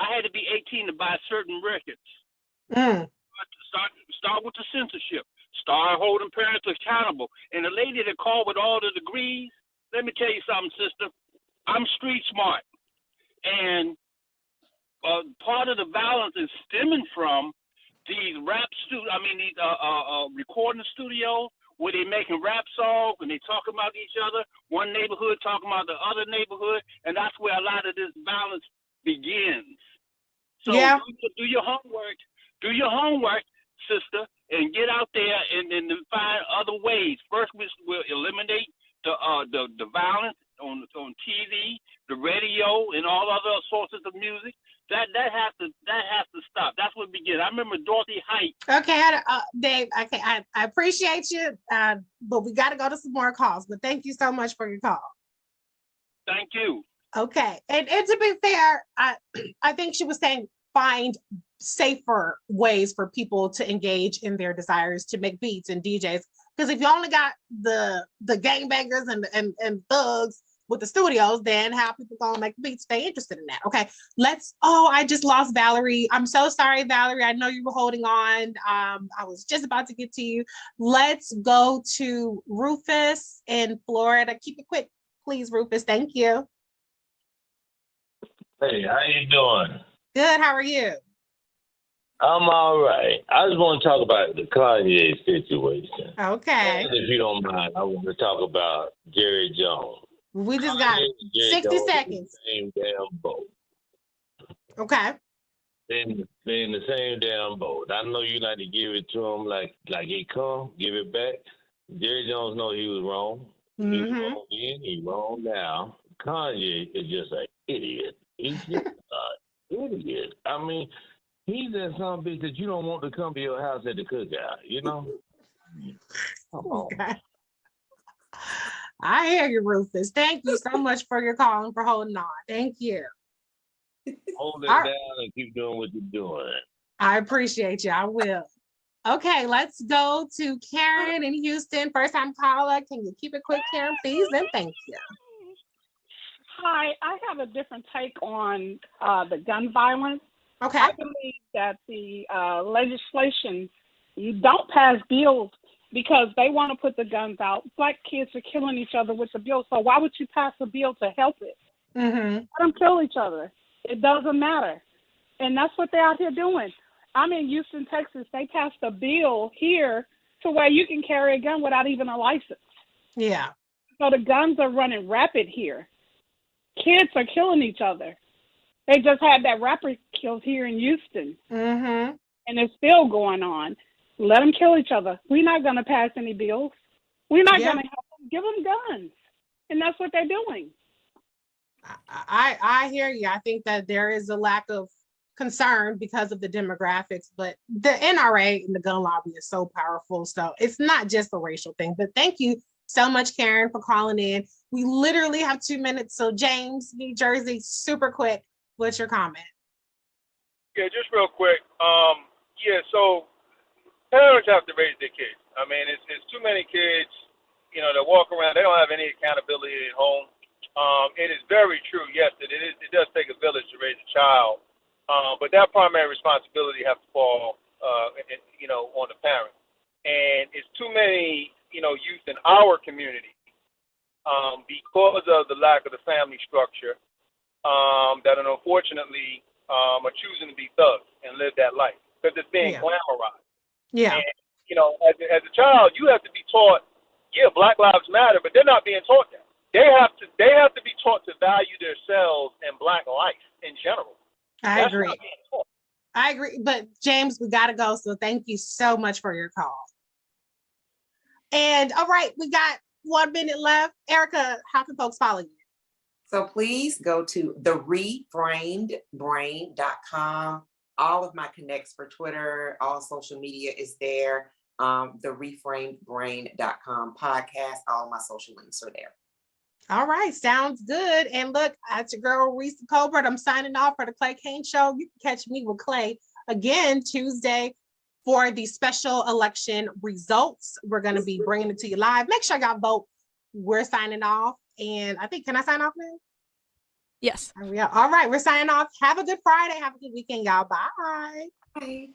I had to be 18 to buy certain records. Start with the censorship. Start holding parents accountable. And the lady that called with all the degrees, let me tell you something, sister. I'm street smart. And part of the violence is stemming from these these recording studios where they're making rap songs and they talk about each other, one neighborhood talking about the other neighborhood, and that's where a lot of this violence begins. So do your homework. Do your homework, sister, and get out there and find other ways. First, we'll eliminate the violence on TV, the radio, and all other sources of music. That has to stop. That's what begins. I remember Dorothy Height. Okay, Dave. Okay, I appreciate you, but we got to go to some more calls. But thank you so much for your call. Thank you. Okay, and to be fair, I think she was saying find safer ways for people to engage in their desires to make beats and DJs. Because if you only got the gangbangers and thugs with the studios, then how people gonna make beats stay interested in that? Okay, I just lost Valerie. I'm so sorry, Valerie. I know you were holding on. I was just about to get to you. Let's go to Rufus in Florida. Keep it quick, please, Rufus. Thank you. Hey, how you doing? Good, how are you? I'm all right. I just want to talk about the Kanye situation. Okay. And if you don't mind, I want to talk about Jerry Jones. We just got 60 seconds. Same damn boat. Okay. They're in the same damn boat. I know you like to give it to him like he come, give it back. Jerry Jones know he was wrong. He was wrong then, he's wrong now. Kanye is just an idiot. He's just an idiot. I mean, he's that son of a bitch that you don't want to come to your house at the cookout, you know? Come on. Okay. I hear you, Rufus. Thank you so much for your call and for holding on. Thank you. Hold it down and keep doing what you're doing. I appreciate you. I will. Okay, let's go to Karen in Houston. First time caller. Can you keep it quick, Karen, please? And thank you. Hi, I have a different take on the gun violence. Okay. I believe that the legislation, you don't pass bills because they want to put the guns out. Black kids are killing each other with the bill, so why would you pass a bill to help it? Let them kill each other. It doesn't matter. And that's what they're out here doing. I'm in Houston, Texas. They passed a bill here to where you can carry a gun without even a license. Yeah. So the guns are running rapid here. Kids are killing each other. They just had that rapper killed here in Houston. And it's still going on. Let them kill each other. We're not going to pass any bills. We're not going to help them. Give them guns. And that's what they're doing. I hear you. I think that there is a lack of concern because of the demographics, but the NRA and the gun lobby is so powerful. So it's not just a racial thing. But thank you so much, Karen, for calling in. We literally have 2 minutes. So James, New Jersey, super quick. What's your comment? Yeah, just real quick. So parents have to raise their kids. I mean, it's too many kids, that walk around. They don't have any accountability at home. It is very true. Yes, it does take a village to raise a child, but that primary responsibility has to fall, on the parent. And it's too many, youth in our community, because of the lack of the family structure, that unfortunately are choosing to be thugs and live that life because it's being glamorized. Yeah. And, as a child, you have to be taught, Black Lives Matter, but they're not being taught that. They have to be taught to value themselves and Black life in general. I agree. Not being taught. I agree. But James, we got to go. So thank you so much for your call. And all right, we got 1 minute left. Erica, how can folks follow you? So please go to thereframedbrain.com. All of my connects for Twitter, all social media is there. Thereframedbrain.com podcast. All my social links are there. All right, sounds good. And look, that's your girl, Reecie Colbert. I'm signing off for the Clay Kane Show. You can catch me with Clay again Tuesday for the special election results. We're going to be bringing it to you live. Make sure y'all vote. We're signing off. And I think, can I sign off now? Yes. All right, we're signing off. Have a good Friday. Have a good weekend, y'all. Bye. Bye.